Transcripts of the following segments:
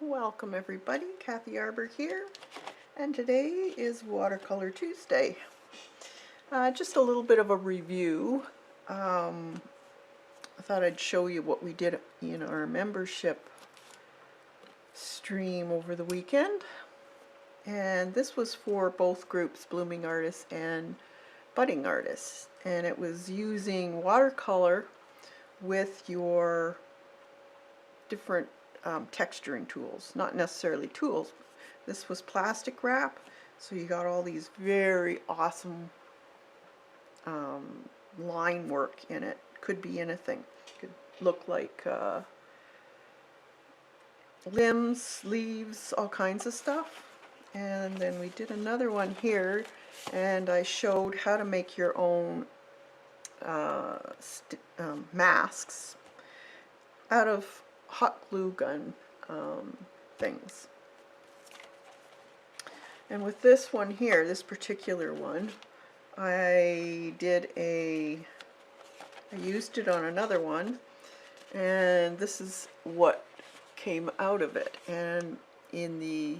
Welcome everybody, Kathy Arbor here, and today is Watercolor Tuesday. Just a little bit of a review. I thought I'd show you what we did in our membership stream over the weekend. And this was for both groups, Blooming Artists and Budding Artists. And it was using watercolor with your different texturing tools. Not necessarily tools. This was plastic wrap, so you got all these very awesome line work in it. Could be anything. Could look like limbs, leaves, all kinds of stuff. And then we did another one here, and I showed how to make your own masks out of hot glue gun things. And with this one here, this particular one, I used it on another one, and this is what came out of it. And in the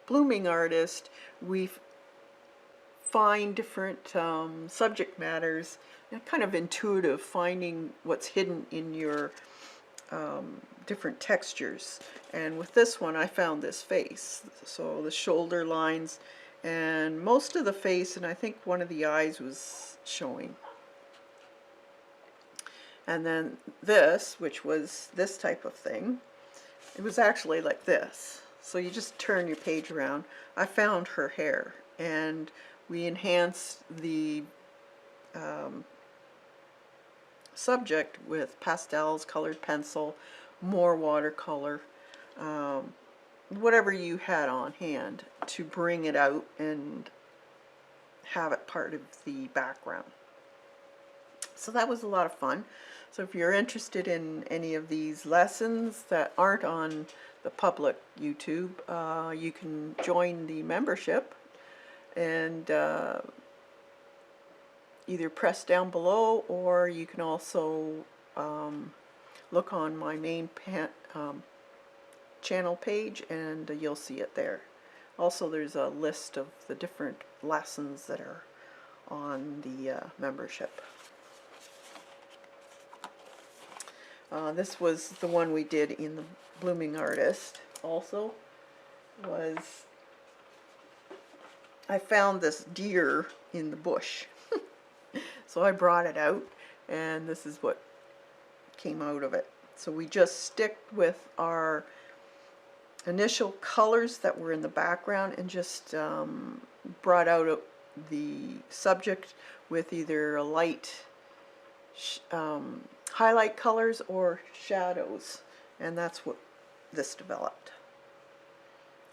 Blooming Artist, we find different subject matters, and kind of intuitive, finding what's hidden in your different textures. And with this one I found this face, so the shoulder lines and most of the face, and I think one of the eyes was showing. And then this, which was this type of thing, it was actually like this, so you just turn your page around. I found her hair, and we enhanced the subject with pastels, colored pencil, more watercolor, whatever you had on hand to bring it out and have it part of the background. So that was a lot of fun. So if you're interested in any of these lessons that aren't on the public YouTube, you can join the membership and either press down below, or you can also look on my main channel page and you'll see it there. Also, there's a list of the different lessons that are on the membership. This was the one we did in the Blooming Artist. Also, was I found this deer in the bush. So I brought it out, and this is what came out of it. So we just stick with our initial colors that were in the background and just brought out the subject with either a light highlight colors or shadows, and that's what this developed.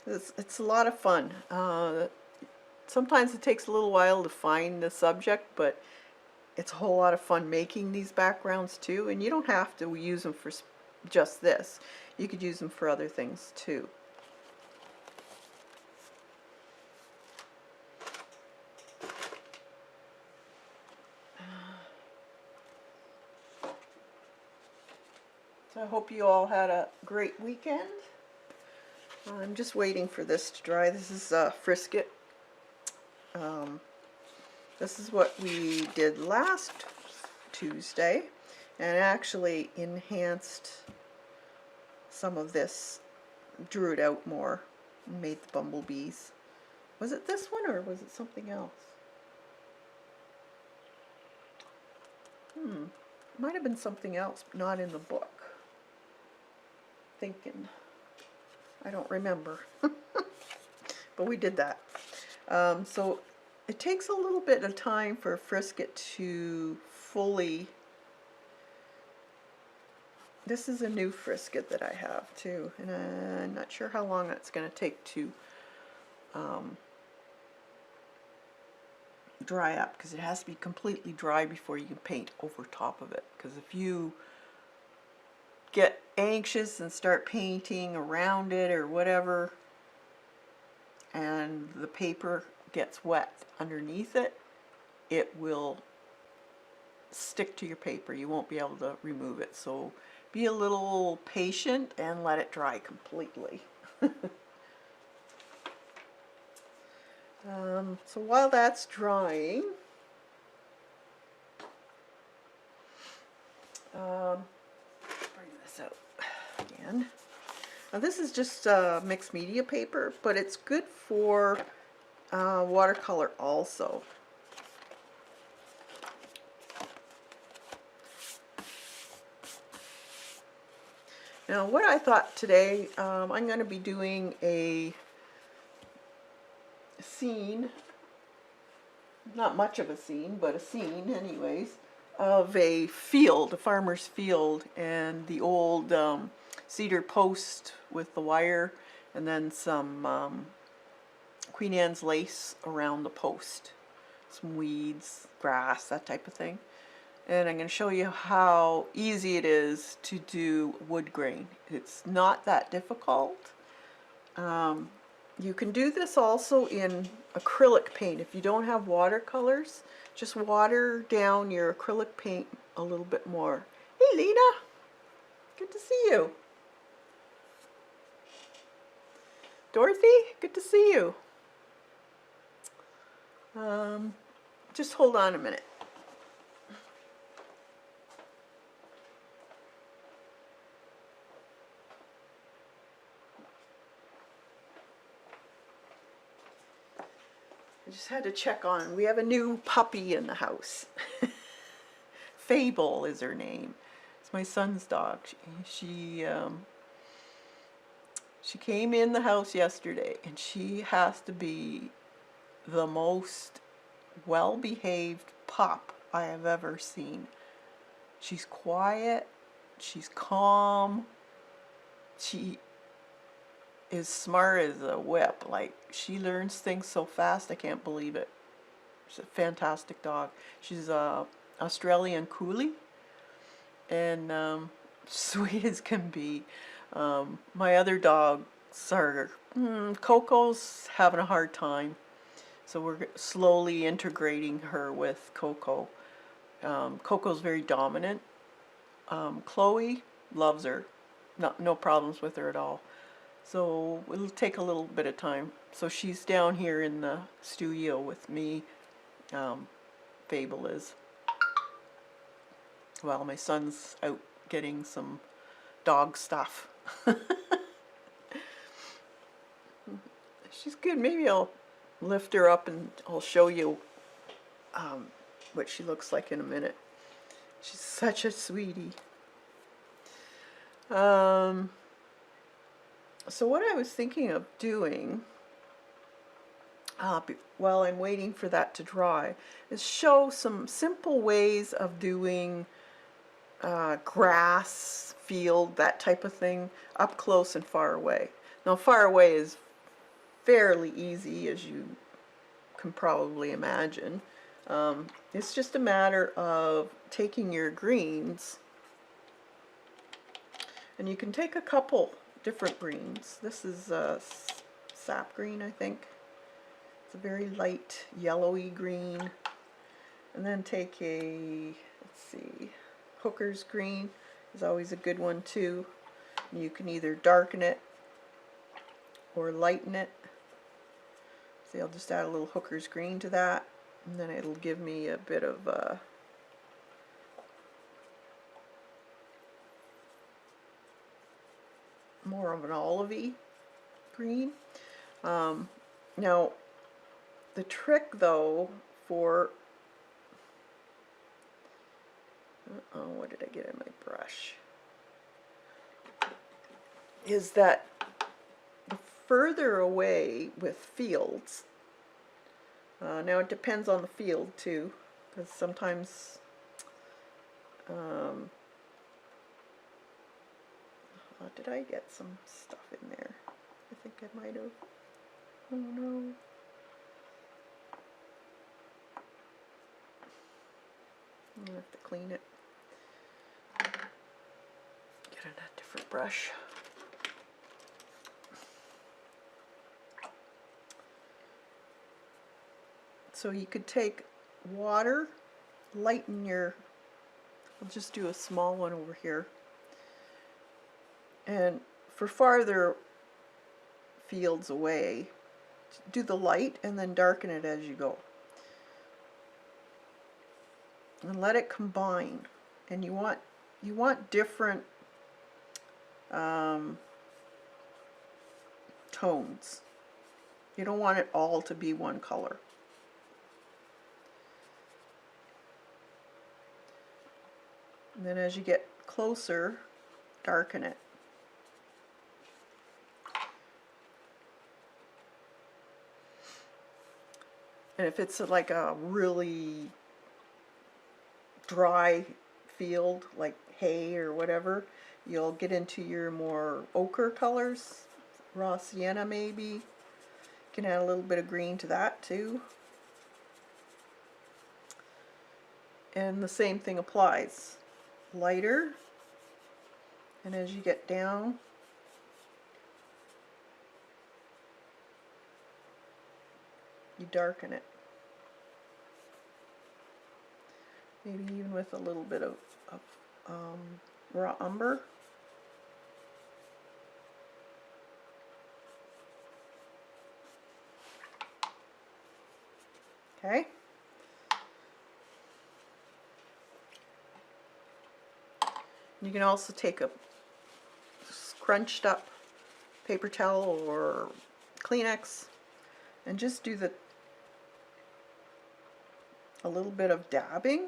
It's a lot of fun. Sometimes it takes a little while to find the subject, but it's a whole lot of fun making these backgrounds too, and you don't have to use them for just this. You could use them for other things too. So I hope you all had a great weekend. I'm just waiting for this to dry. This is Frisket. This is what we did last Tuesday, and actually enhanced some of this, drew it out more, and made the bumblebees. Was it this one or was it something else? Might have been something else, but not in the book. Thinking, I don't remember. But we did that. So it takes a little bit of time for Frisket to fully. This is a new Frisket that I have too, and I'm not sure how long that's going to take to dry up, because it has to be completely dry before you can paint over top of it. Because if you get anxious and start painting around it or whatever, and the paper gets wet underneath it, it will stick to your paper. You won't be able to remove it. So be a little patient and let it dry completely. So while that's drying, bring this out again. Now this is just mixed media paper, but it's good for watercolor also. Now what I thought today, I'm going to be doing a scene, not much of a scene, but a scene anyways, of a field, a farmer's field, and the old cedar post with the wire, and then some Queen Anne's lace around the post, some weeds, grass, that type of thing. And I'm going to show you how easy it is to do wood grain. It's not that difficult. You can do this also in acrylic paint. If you don't have watercolors, just water down your acrylic paint a little bit more. Hey Lena, good to see you. Dorothy, good to see you. Just hold on a minute. I just had to check on. We have a new puppy in the house. Fable is her name. It's my son's dog. She came in the house yesterday, and she has to be the most well-behaved pup I have ever seen. She's quiet. She's calm. She is smart as a whip. Like, she learns things so fast, I can't believe it. She's a fantastic dog. She's a Australian Coolie, and sweet as can be. My other dogs are, Coco's having a hard time, so we're slowly integrating her with Coco. Coco's very dominant. Chloe loves her. No problems with her at all. So it'll take a little bit of time. So she's down here in the studio with me. Fable is. While my son's out getting some dog stuff. She's good. Maybe I'll lift her up and I'll show you what she looks like in a minute. She's such a sweetie. So what I was thinking of doing while I'm waiting for that to dry is show some simple ways of doing grass, field, that type of thing, up close and far away. Now far away is fairly easy, as you can probably imagine. It's just a matter of taking your greens, and you can take a couple different greens. This is sap green, I think. It's a very light yellowy green. And then take a, let's see, hooker's green is always a good one too. And you can either darken it or lighten it. See, I'll just add a little hooker's green to that, and then it'll give me a bit of more of an olivey green. Now the trick though for what did I get in my brush is that the further away with fields, now it depends on the field too, because sometimes did I get some stuff in there? I think I might have. Oh no. I'm gonna have to clean it. Get a different brush. So you could take water, lighten your, I'll just do a small one over here. And for farther fields away, do the light and then darken it as you go. And let it combine. And you want different tones. You don't want it all to be one color. And then as you get closer, darken it. And if it's like a really dry field, like hay or whatever, you'll get into your more ochre colors, raw sienna maybe. You can add a little bit of green to that too. And the same thing applies. Lighter, and as you get down, you darken it. Maybe even with a little bit of raw umber. Okay. You can also take a scrunched up paper towel or Kleenex and just do a little bit of dabbing,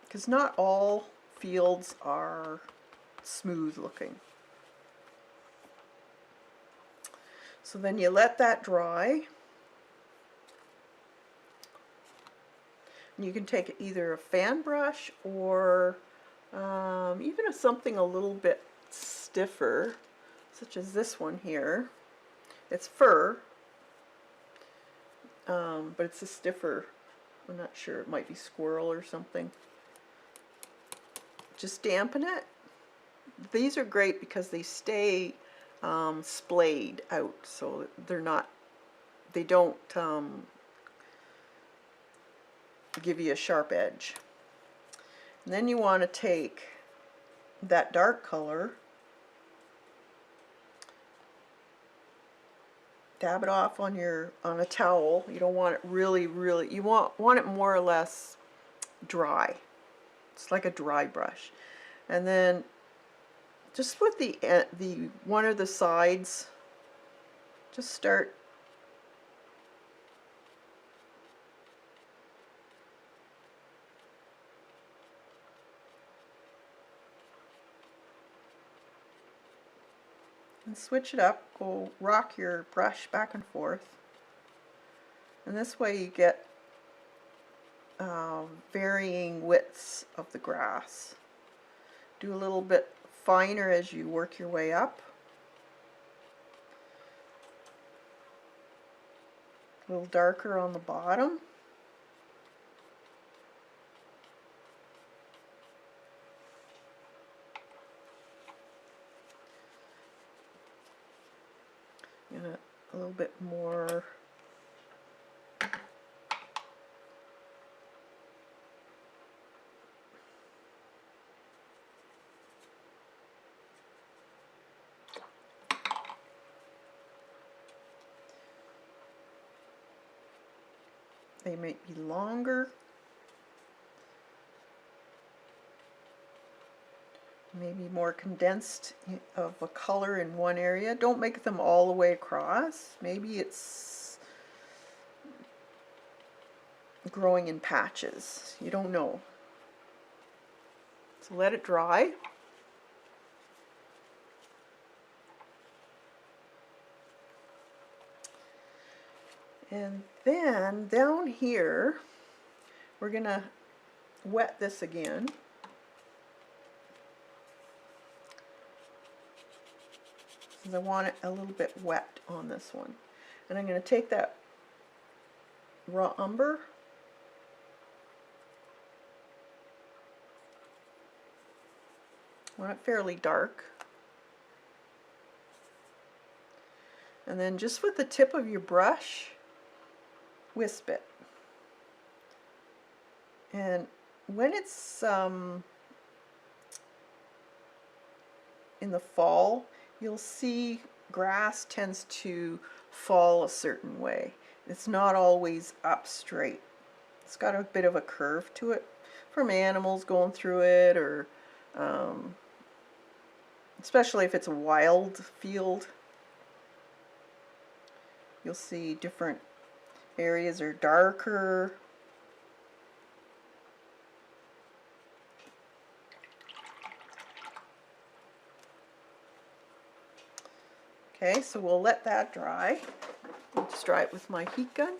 because not all fields are smooth looking. So then you let that dry. And you can take either a fan brush or even something a little bit stiffer, such as this one here. It's fur, but it's a stiffer. I'm not sure, it might be squirrel or something. Just dampen it. These are great because they stay splayed out, so they don't give you a sharp edge. And then you want to take that dark color, dab it off on a towel. You don't want it really, you want it more or less dry. It's like a dry brush. And then just with the one of the sides, just start and switch it up. Go rock your brush back and forth, and this way you get varying widths of the grass. Do a little bit finer as you work your way up. A little darker on the bottom. And a little bit more they might be longer, maybe more condensed of a color in one area. Don't make them all the way across. Maybe it's growing in patches. You don't know. So let it dry. And then down here, we're going to wet this again. Because I want it a little bit wet on this one. And I'm going to take that raw umber, I want it fairly dark. And then just with the tip of your brush, wisp it. And when it's in the fall, you'll see grass tends to fall a certain way. It's not always up straight. It's got a bit of a curve to it from animals going through it, or especially if it's a wild field. You'll see different areas are darker. Okay, so we'll let that dry. I'll just dry it with my heat gun.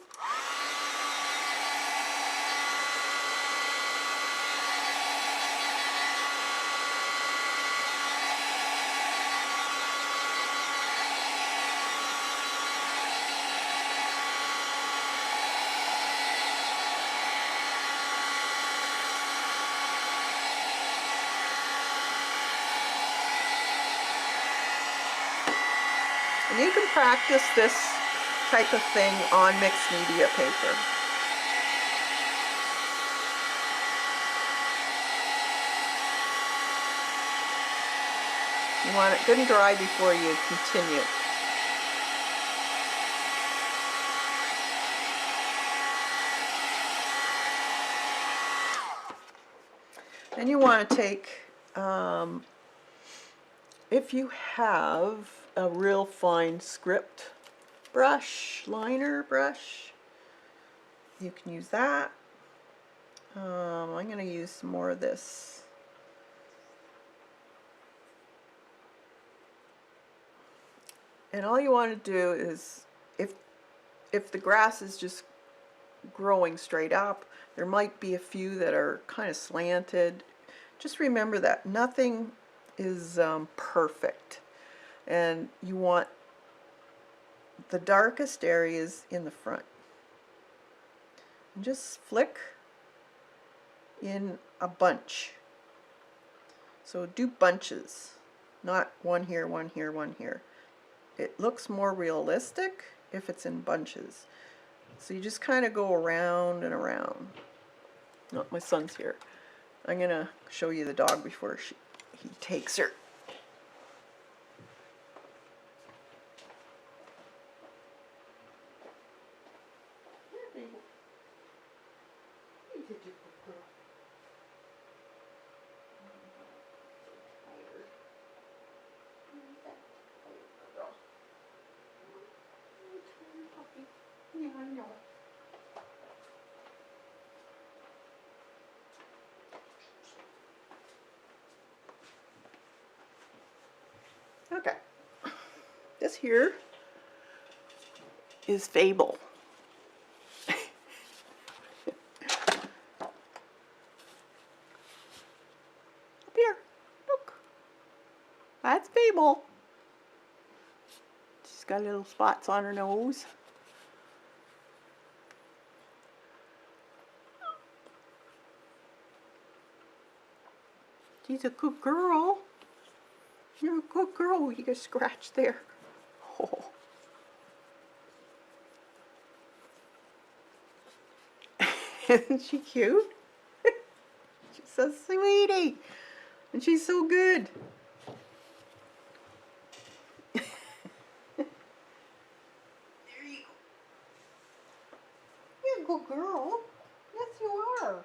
And you can practice this type of thing on mixed media paper. You want it good and dry before you continue. Then you want to take, if you have a real fine script brush, liner brush, you can use that. I'm going to use some more of this. And all you want to do is, if the grass is just growing straight up, there might be a few that are kind of slanted. Just remember that nothing is perfect, and you want the darkest areas in the front. And just flick in a bunch. So do bunches, not one here, one here, one here. It looks more realistic if it's in bunches. So you just kind of go around and around. Oh, my son's here. I'm going to show you the dog before he takes her. Yeah, I know. Okay. This here is Fable. Up here. Look. That's Fable. She's got little spots on her nose. She's a good girl. You're a good girl. You get scratched there. Oh. Isn't she cute? She's so sweetie. And she's so good. There you go. You're a good girl. Yes, you are.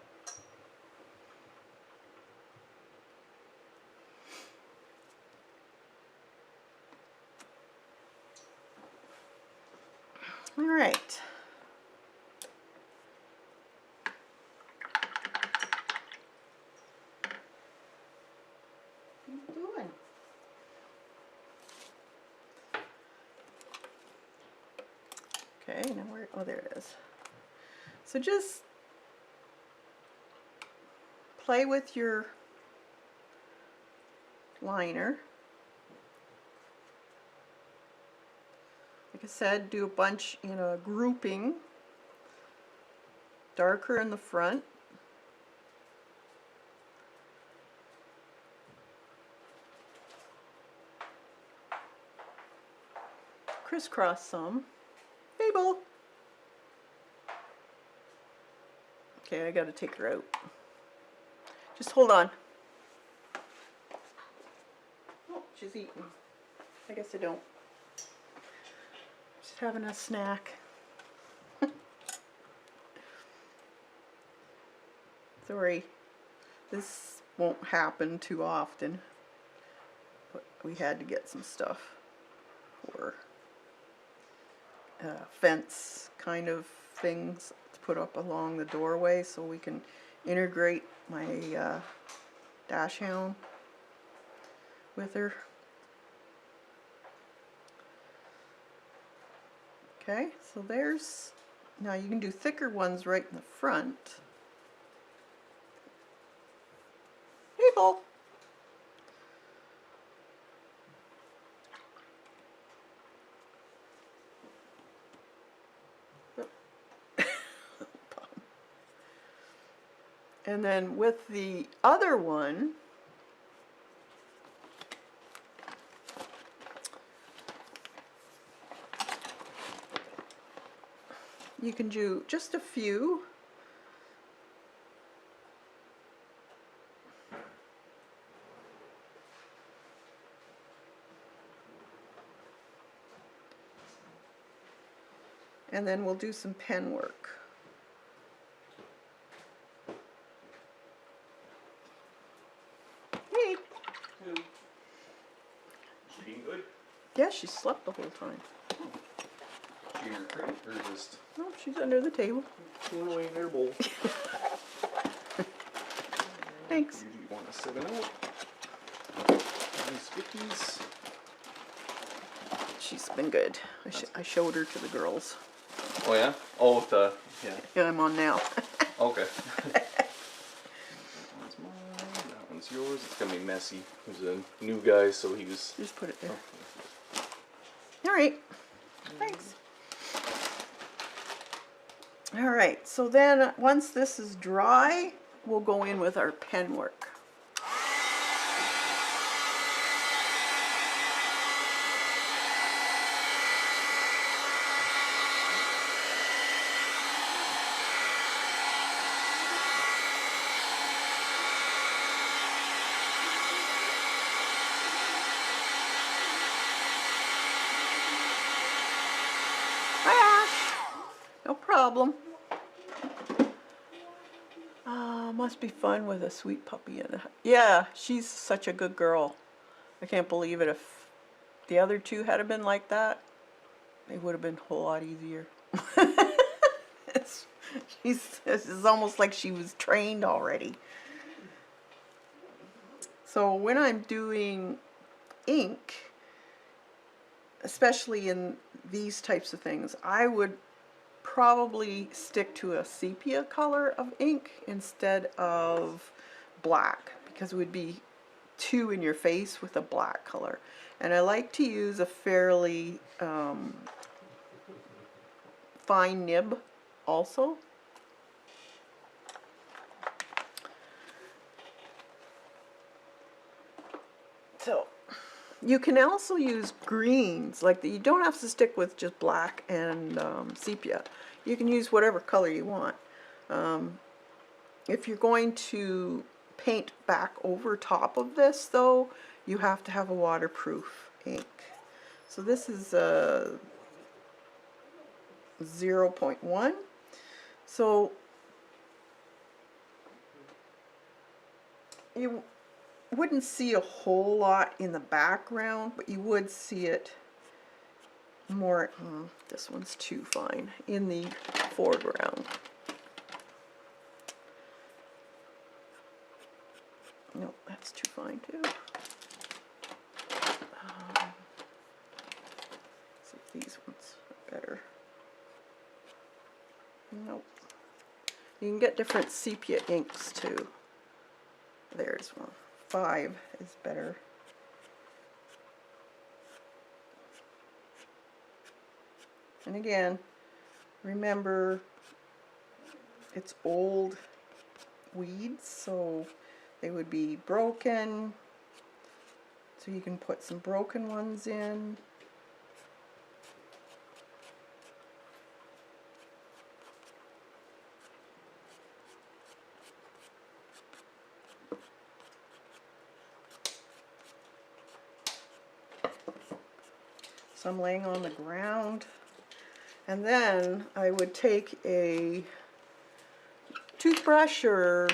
All right. What are you doing? Okay, now where, oh, there it is. So just play with your liner. Like I said, do a bunch in a grouping, darker in the front. Crisscross some. Fable. Okay, I gotta take her out. Just hold on. Oh, she's she's eating. I guess I don't. She's having a snack. Sorry, this won't happen too often, but we had to get some stuff for fence kind of things to put up along the doorway so we can integrate my dash hound with her. Okay, so there's, now you can do thicker ones right in the front. People. And then with the other one, you can do just a few. And then we'll do some pen work. Hey. She being good? Yeah, she slept the whole time. She in her crate or just No, she's under the table. chilling away in their bowl? Thanks. Usually want to 7 out. Nice cookies. She's been good. I showed her to the girls. Oh yeah? Oh, with the, yeah. Yeah, I'm on now. Okay. That one's mine, that one's yours. It's gonna be messy. He's a new guy, so he was... Just put it there. Oh. All right. Thanks. All right, so then once this is dry, we'll go in with our pen work. Hi, Ash. No problem. Must be fun with a sweet puppy in it. Yeah, she's such a good girl. I can't believe it. If the other two had been like that, it would have been a whole lot easier. It's almost like she was trained already. So when I'm doing ink, especially in these types of things, I would probably stick to a sepia color of ink instead of black, because it would be too in your face with a black color. And I like to use a fairly fine nib also. So you can also use greens, like you don't have to stick with just black and sepia. You can use whatever color you want. If you're going to paint back over top of this though, you have to have a waterproof ink. So this is 0.1. So you wouldn't see a whole lot in the background, but you would see it more, this one's too fine, in the foreground. No, that's too fine too. See if these ones are better. Nope. You can get different sepia inks too. There's one. 5 is better. And again, remember it's old weeds, so they would be broken. So you can put some broken ones in. some laying on the ground. And then I would take a toothbrush or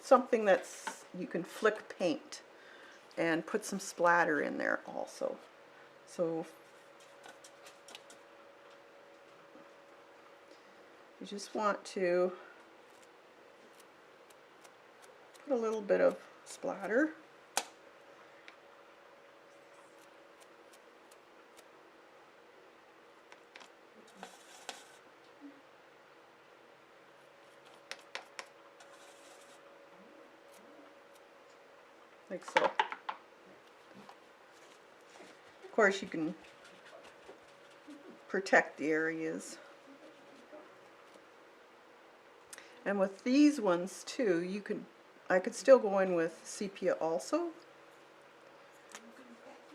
something that's, you can flick paint and put some splatter in there also. So you just want to put a little bit of splatter. Like so. Of course you can protect the areas. And with these ones too, I could still go in with sepia also,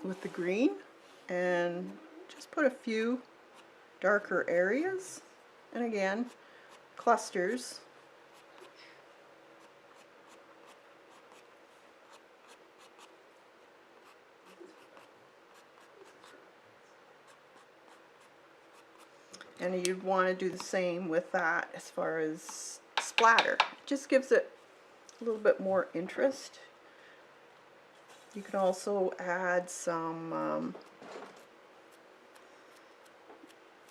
with the green, and just put a few darker areas, and again, clusters. And you'd want to do the same with that as far as splatter. It just gives it a little bit more interest. You can also add some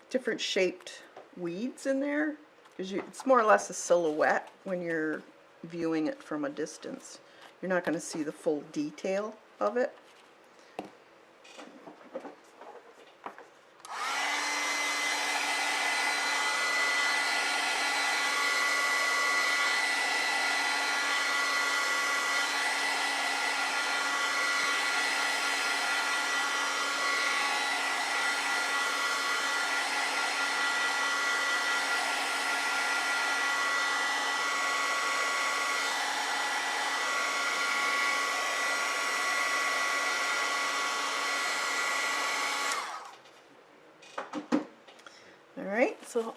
different shaped weeds in there, because it's more or less a silhouette when you're viewing it from a distance. You're not going to see the full detail of it. Alright, so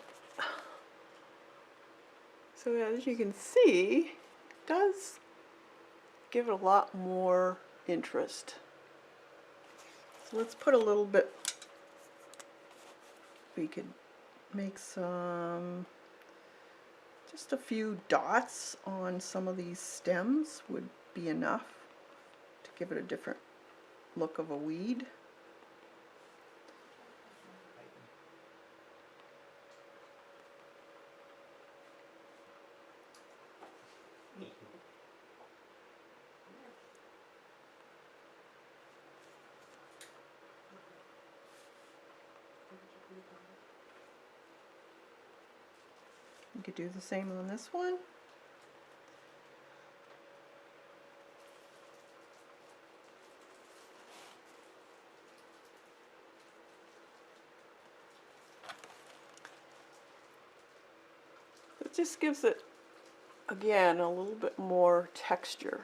as you can see, it does give it a lot more interest. So let's put a little bit, we could make just a few dots on some of these stems would be enough to give it a different look of a weed. You could do the same on this one. It just gives it, again, a little bit more texture.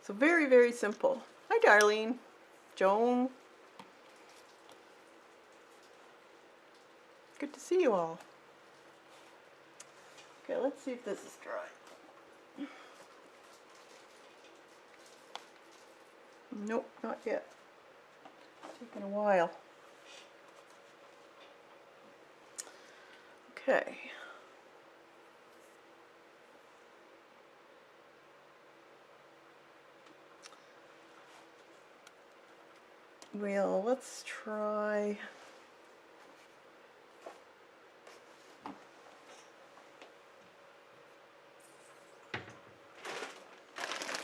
So very, very simple. Hi, Darlene. Joan. Good to see you all. Okay, let's see if this is dry. Nope, not yet. It's taking a while. Okay. Well, let's try.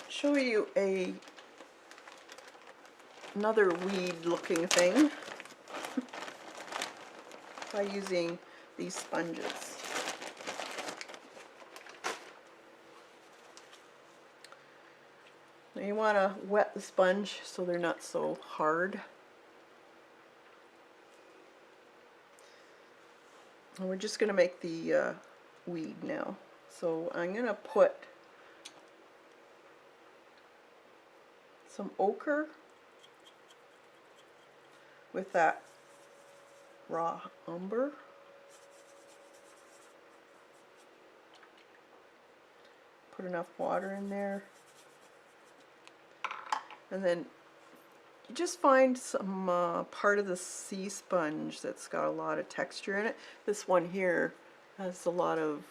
Show you another weed looking thing by using these sponges. Now you want to wet the sponge so they're not so hard. And we're just going to make the weed now. So I'm going to put some ochre with that raw umber. Put enough water in there. And then you just find some part of the sea sponge that's got a lot of texture in it. This one here has a lot of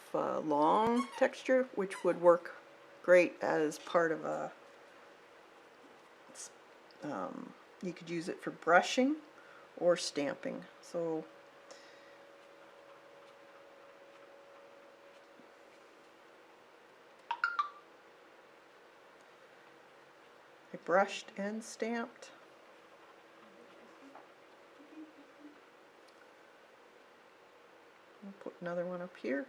long texture, which would work great as part of a, you could use it for brushing or stamping. So I brushed and stamped. I'll put another one up here.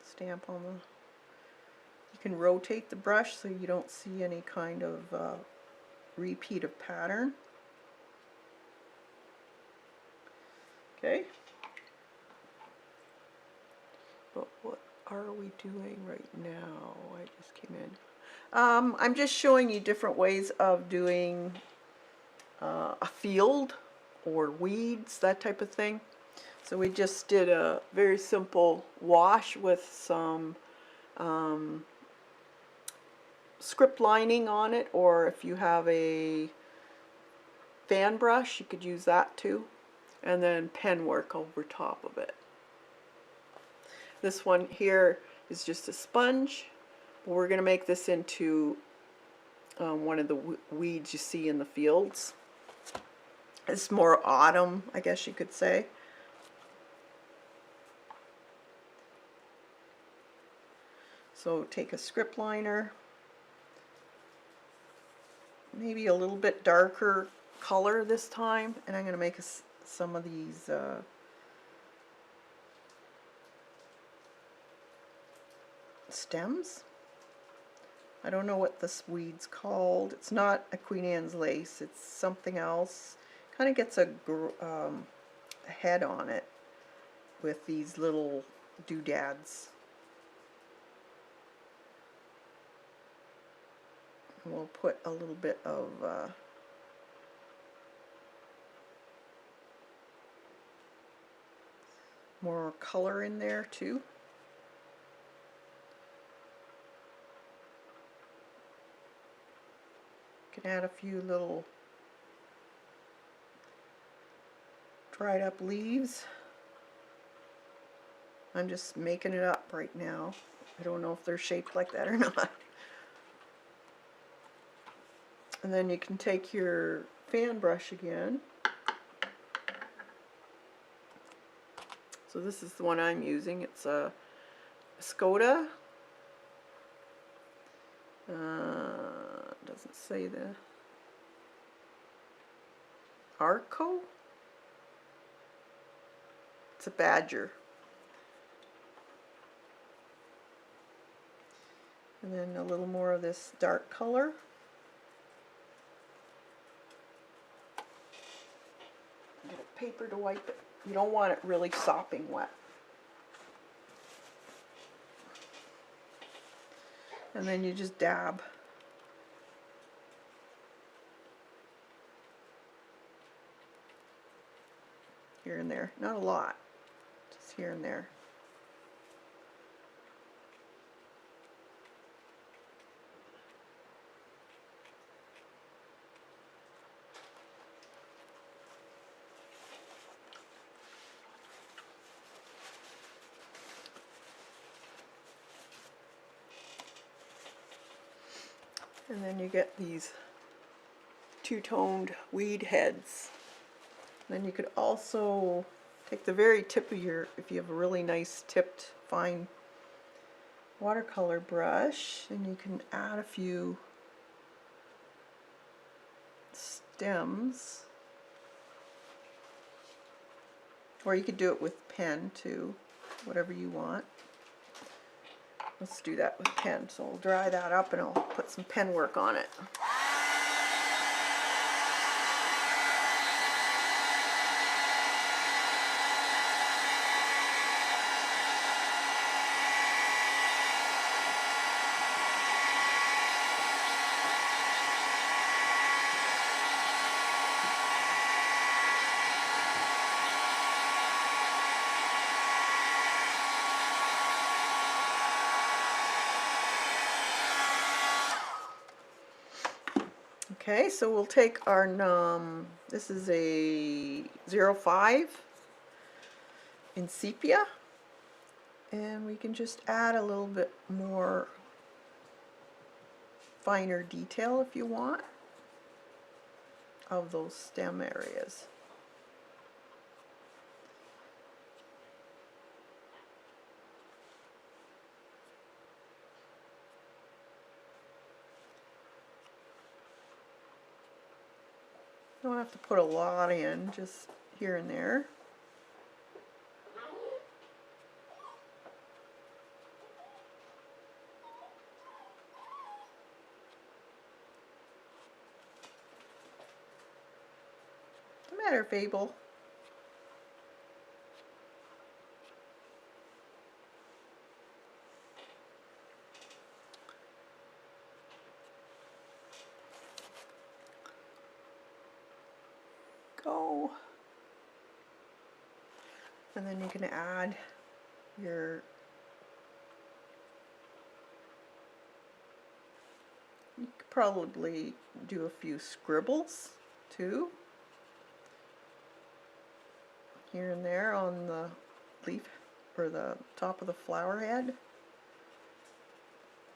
Stamp on the, you can rotate the brush so you don't see any kind of repeat of pattern. Okay. But what are we doing right now? I just came in. I'm just showing you different ways of doing a field or weeds, that type of thing. So we just did a very simple wash with some script lining on it, or if you have a fan brush, you could use that too. And then pen work over top of it. This one here is just a sponge. We're going to make this into one of the weeds you see in the fields. It's more autumn, I guess you could say. So take a script liner, maybe a little bit darker color this time, and I'm going to make some of these stems. I don't know what this weed's called. It's not a Queen Anne's lace, it's something else. Kind of gets a head on it with these little doodads. And we'll put a little bit of more color in there too. You can add a few little dried up leaves. I'm just making it up right now. I don't know if they're shaped like that or not. And then you can take your fan brush again. So this is the one I'm using. It's a Skoda. Doesn't say the Arco. It's a Badger. And then a little more of this dark color. Get a paper to wipe it. You don't want it really sopping wet. And then you just dab. Here and there. Not a lot. Just here and there. And then you get these two-toned weed heads. Then you could also take the very tip of your, if you have a really nice tipped fine watercolor brush, and you can add a few stems. Or you could do it with pen too, whatever you want. Let's do that with pen. So I'll dry that up and I'll put some pen work on it. Okay, so we'll take our this is a 05 in sepia, and we can just add a little bit more finer detail if you want of those stem areas. Don't have to put a lot in, just here and there. No matter, Fable. Go. And then you can add your, you could probably do a few scribbles too, here and there on the leaf or the top of the flower head.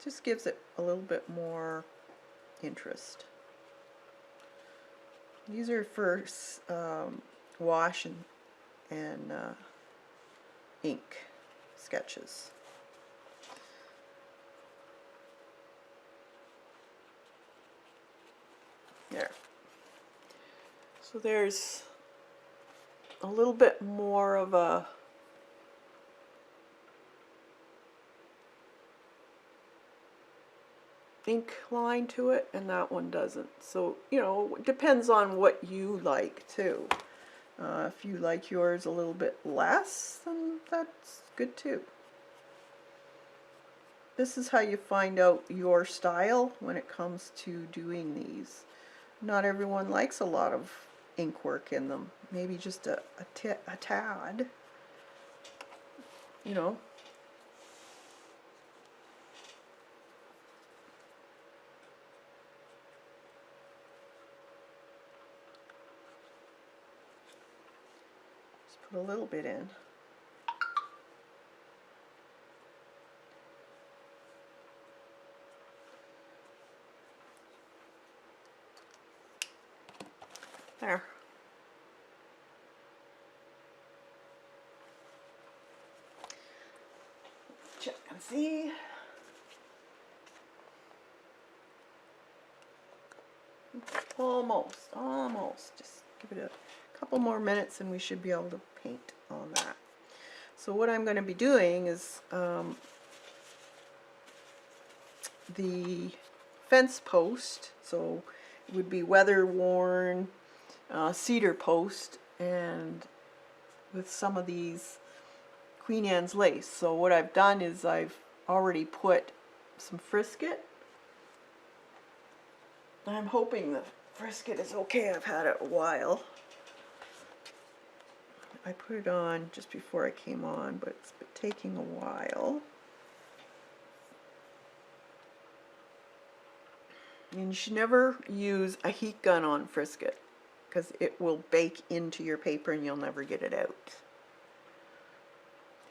Just gives it a little bit more interest. These are for wash and ink sketches. There. So there's a little bit more of a ink line to it, and that one doesn't. So, you know, it depends on what you like too. If you like yours a little bit less, then that's good too. This is how you find out your style when it comes to doing these. Not everyone likes a lot of ink work in them. Maybe just a tad, you know. Just put a little bit in. There. Check and see. Almost. Just give it a couple more minutes and we should be able to paint on that. So what I'm going to be doing is the fence post, so it would be weather worn cedar post, and with some of these Queen Anne's lace. So what I've done is I've already put some frisket. I'm hoping the frisket is okay. I've had it a while. I put it on just before I came on, but it's been taking a while. And you should never use a heat gun on frisket, because it will bake into your paper and you'll never get it out.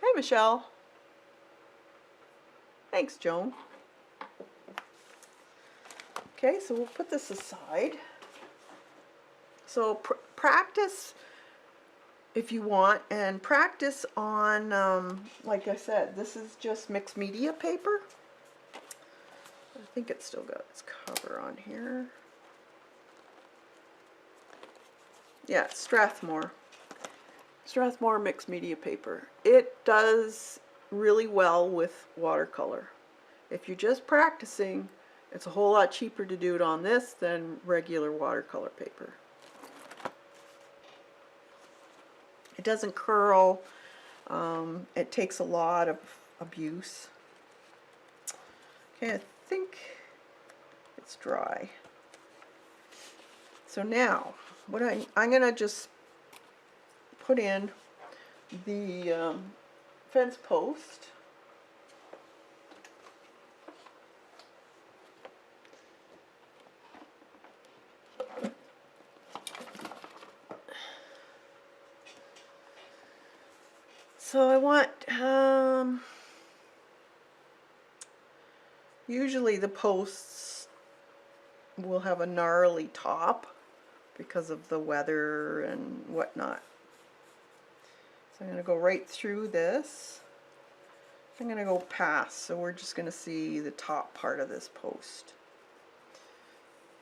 Hey, Michelle. Thanks, Joan. Okay, so we'll put this aside. So practice if you want, and practice on, like I said, this is just mixed media paper. I think it's still got its cover on here. Yeah, Strathmore. Strathmore mixed media paper. It does really well with watercolor. If you're just practicing, it's a whole lot cheaper to do it on this than regular watercolor paper. It doesn't curl. It takes a lot of abuse. Okay, I think it's dry. So now, what I'm gonna just put in the fence post. So I want, usually the posts will have a gnarly top because of the weather and whatnot. So I'm going to go right through this. I'm going to go past, so we're just going to see the top part of this post.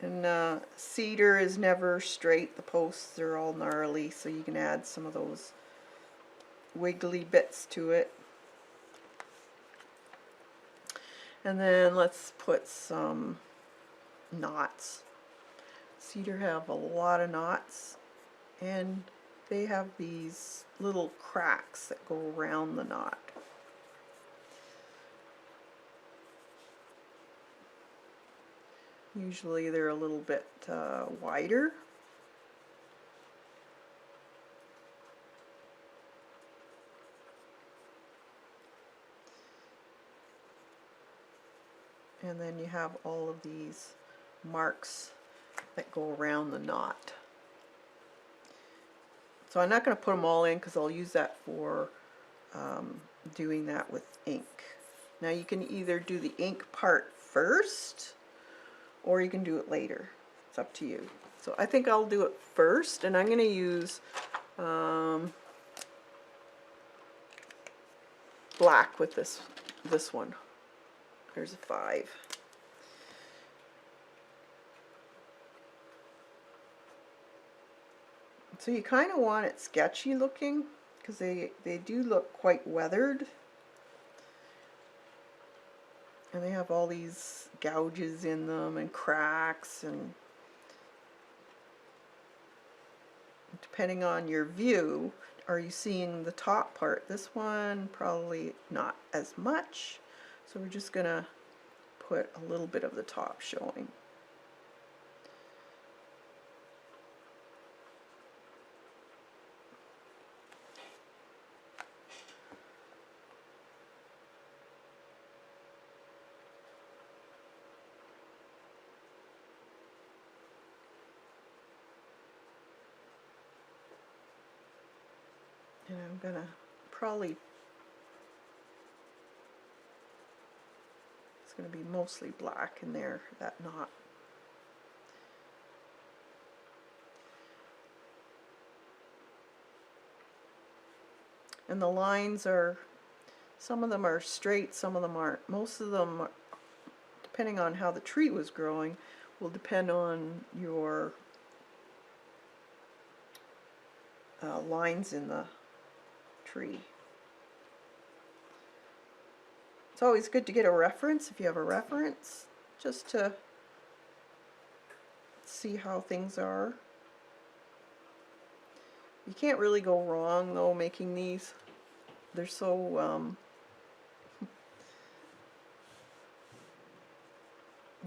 And cedar is never straight. The posts are all gnarly, so you can add some of those wiggly bits to it. And then let's put some knots. Cedar have a lot of knots, and they have these little cracks that go around the knot. Usually they're a little bit wider. And then you have all of these marks that go around the knot. So I'm not going to put them all in because I'll use that for doing that with ink. Now you can either do the ink part first or you can do it later. It's up to you. So I think I'll do it first, and I'm going to use black with this one. There's a 5. So you kind of want it sketchy looking because they do look quite weathered. And they have all these gouges in them and cracks, and depending on your view, are you seeing the top part? This one probably not as much, so we're just gonna put a little bit of the top showing. And I'm gonna probably, it's gonna be mostly black in there, that knot. And the lines are, some of them are straight, some of them aren't. Most of them, depending on how the tree was growing, will depend on your lines in the tree. It's always good to get a reference, if you have a reference, just to see how things are. You can't really go wrong though making these. They're so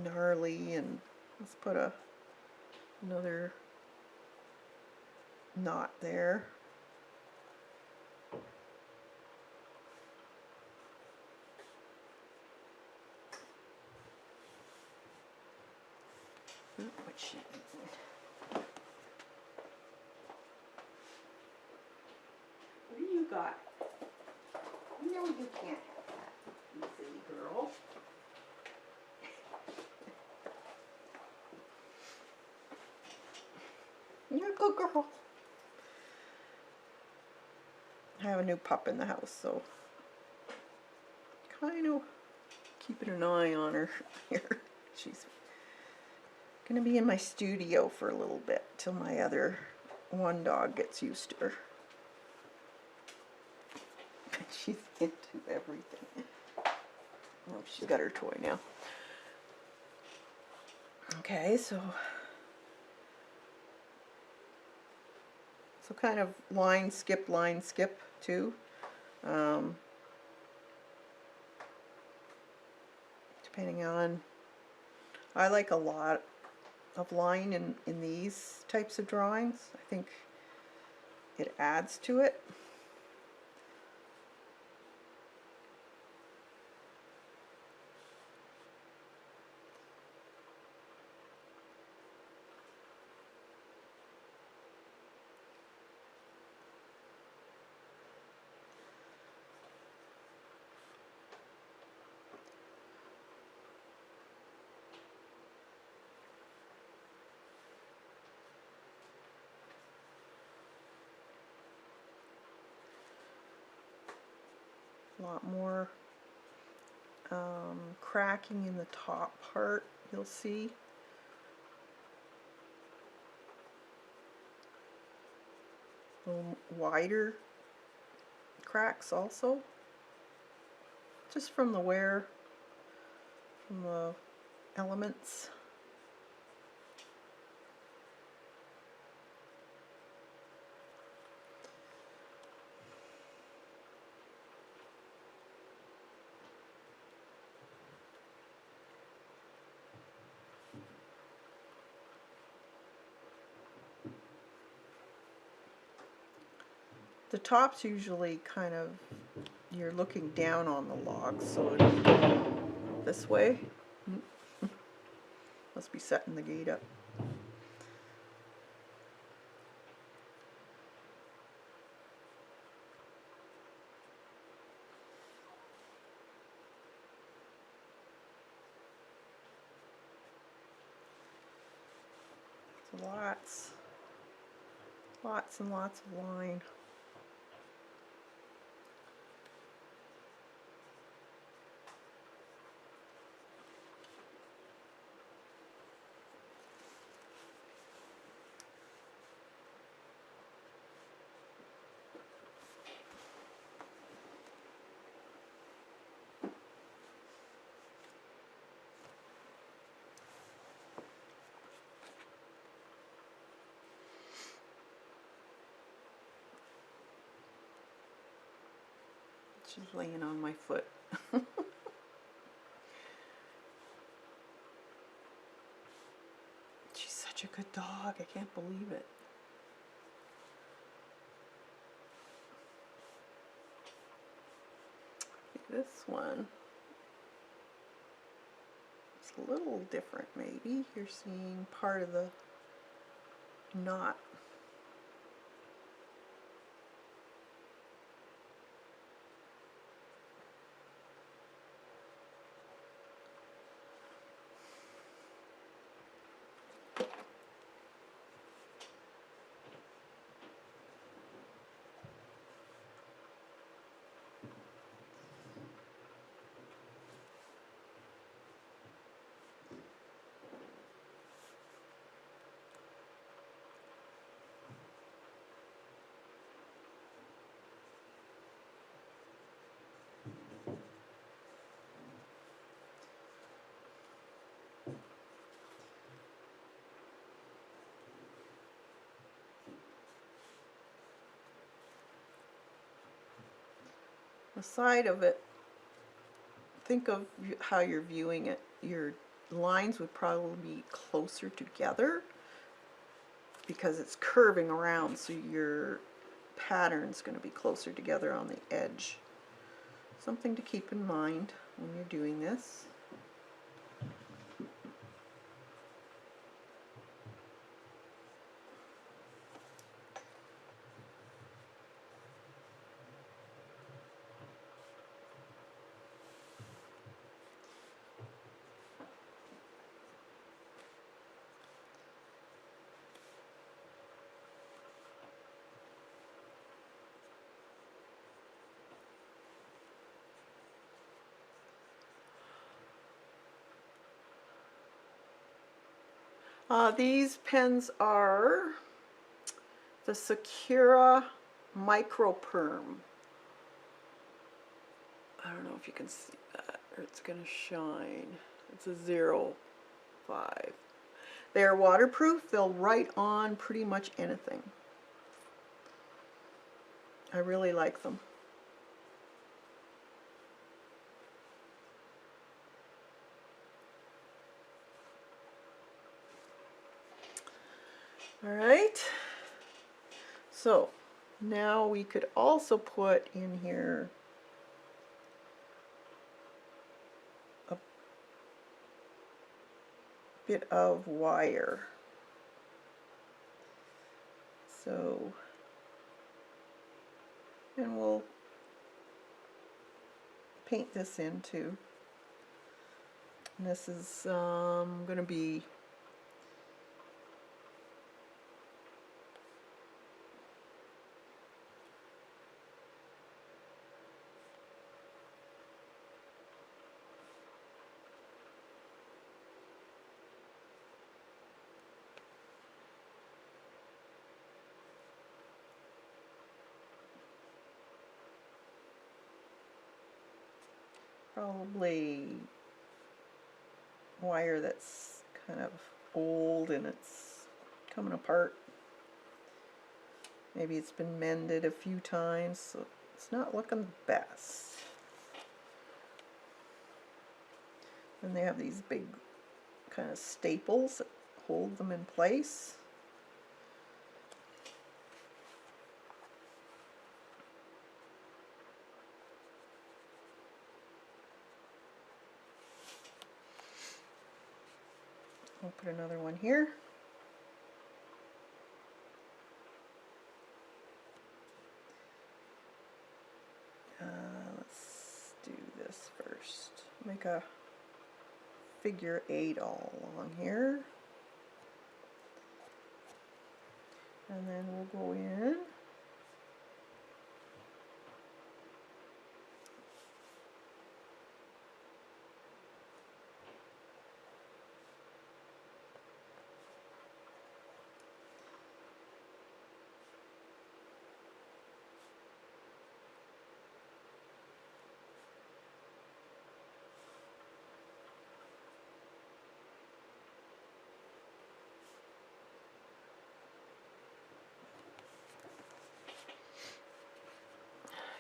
gnarly. And let's put another knot there. What do you got? No, you can't have that, you silly girl. You're a good girl. I have a new pup in the house, so kind of keeping an eye on her here. She's gonna be in my studio for a little bit till my other one dog gets used to her. She's into everything. Oh, she's got her toy now. Okay, so kind of line skip too. Depending on, I like a lot of line in these types of drawings. I think it adds to it. A lot more cracking in the top part, you'll see. A little wider cracks also, just from the wear, from the elements. The top's usually kind of, you're looking down on the log, so it'll go this way. Must be setting the gate up. So lots and lots of line. She's laying on my foot. She's such a good dog. I can't believe it. This one, it's a little different maybe. You're seeing part of the knot. The side of it, think of how you're viewing it. Your lines would probably be closer together because it's curving around, so your pattern's going to be closer together on the edge. Something to keep in mind when you're doing this. These pens are the Sakura Micro Perm. I don't know if you can see that, or it's going to shine. It's a 05. They're waterproof. They'll write on pretty much anything. I really like them. All right. So now we could also put in here a bit of wire. So, and we'll paint this in too. And this is going to be probably wire that's kind of old and it's coming apart. Maybe it's been mended a few times, so it's not looking the best. And they have these big kind of staples that hold them in place. I'll put another one here. Let's do this first. Make a figure 8 all along here. And then we'll go in.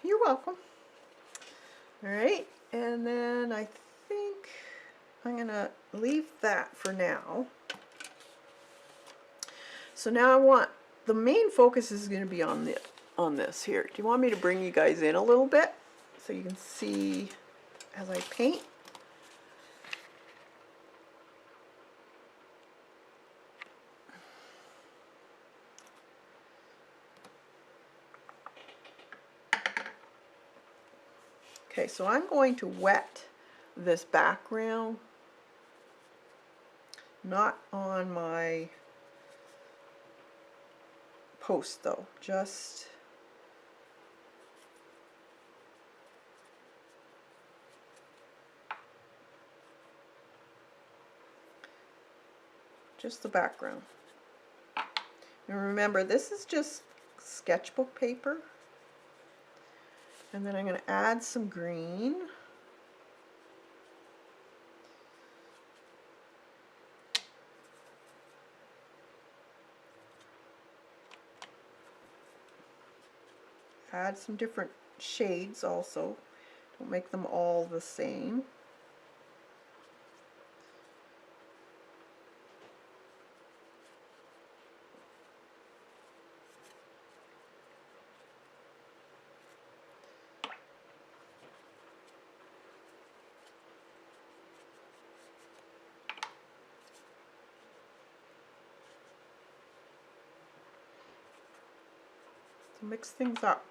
You're welcome. All right, and then I think I'm gonna leave that for now. So now I want, the main focus is gonna be on this here. Do you want me to bring you guys in a little bit so you can see as I paint? Okay, so I'm going to wet this background, not on my post though, just the background. And remember, this is just sketchbook paper. And then I'm going to add some green. Add some different shades also. Don't make them all the same. So mix things up.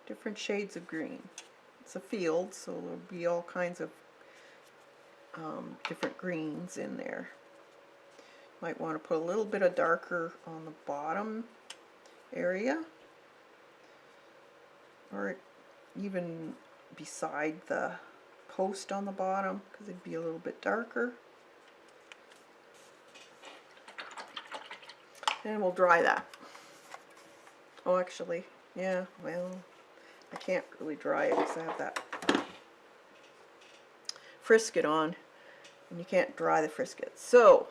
Different shades of green. It's a field, so there'll be all kinds of different greens in there. Might want to put a little bit of darker on the bottom area, or even beside the post on the bottom, because it'd be a little bit darker. And we'll dry that. Oh, actually, yeah, well, I can't really dry it because I have that frisket on, and you can't dry the frisket. So,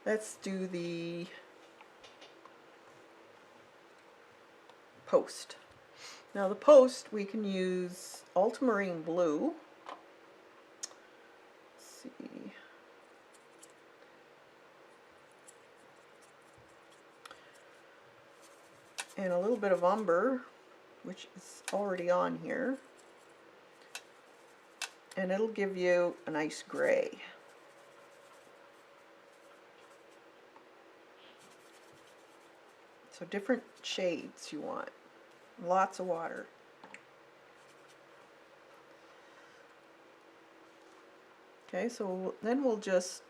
let's do the post. Now the post, we can use ultramarine blue. Let's see. And a little bit of umber, which is already on here. And it'll give you a nice gray. So different shades you want. Lots of water. Okay, so then we'll just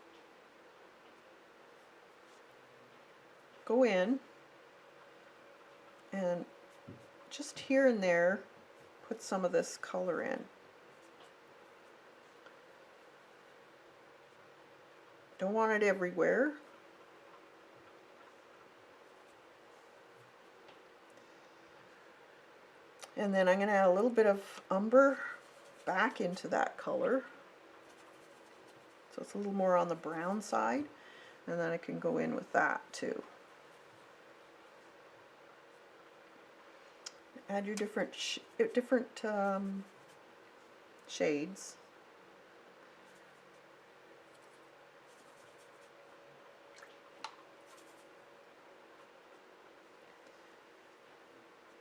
go in and just here and there put some of this color in. Don't want it everywhere. And then I'm going to add a little bit of umber back into that color. So it's a little more on the brown side. And then I can go in with that too. Add your different shades.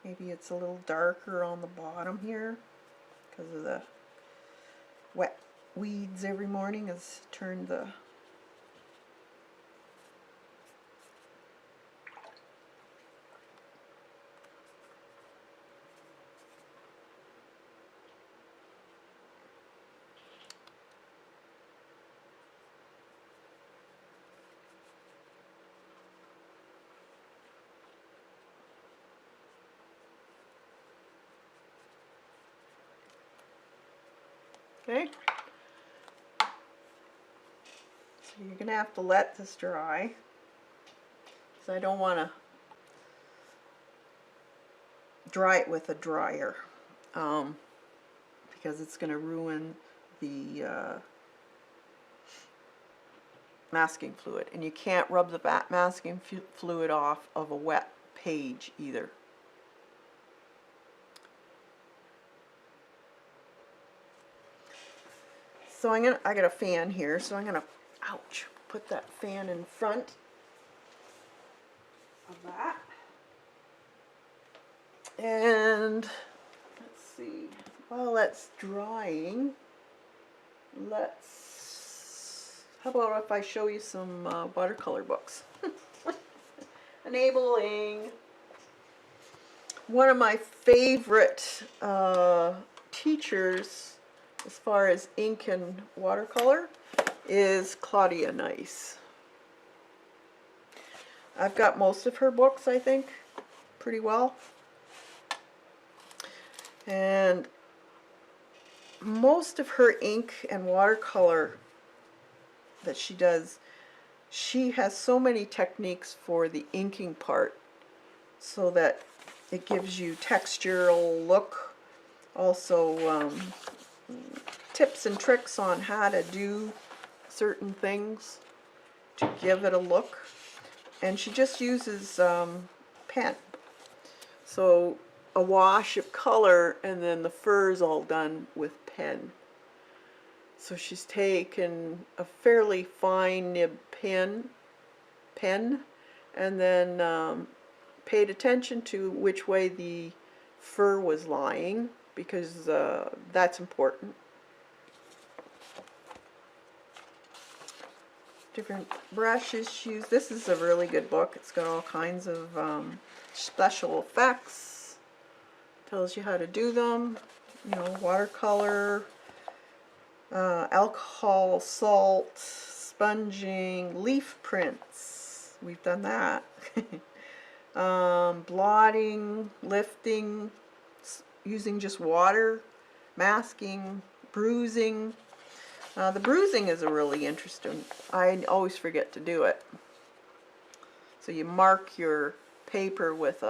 Maybe it's a little darker on the bottom here because of the wet weeds every morning has turned the okay. So you're going to have to let this dry. So I don't want to dry it with a dryer because it's going to ruin the masking fluid. And you can't rub the masking fluid off of a wet page either. So I got a fan here, so I'm gonna, ouch, put that fan in front of that. And let's see, while that's drying, how about if I show you some watercolor books? Enabling. One of my favorite teachers as far as ink and watercolor is Claudia Nice. I've got most of her books, I think, pretty well. And most of her ink and watercolor that she does, she has so many techniques for the inking part so that it gives you textural look. Also, tips and tricks on how to do certain things to give it a look. And she just uses pen. So a wash of color and then the fur is all done with pen. So she's taken a fairly fine nib pen and then paid attention to which way the fur was lying because that's important. Different brushes she used. This is a really good book. It's got all kinds of special effects. Tells you how to do them. You know, watercolor, alcohol, salt, sponging, leaf prints. We've done that. Blotting, lifting, using just water, masking, bruising. The bruising is a really interesting. I always forget to do it. So you mark your paper with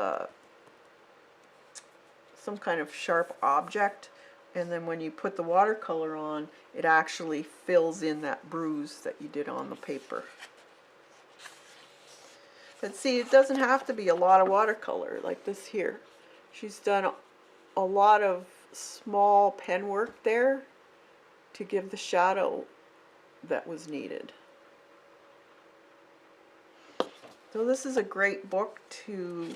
some kind of sharp object, and then when you put the watercolor on, it actually fills in that bruise that you did on the paper. But see, it doesn't have to be a lot of watercolor like this here. She's done a lot of small pen work there to give the shadow that was needed. So this is a great book to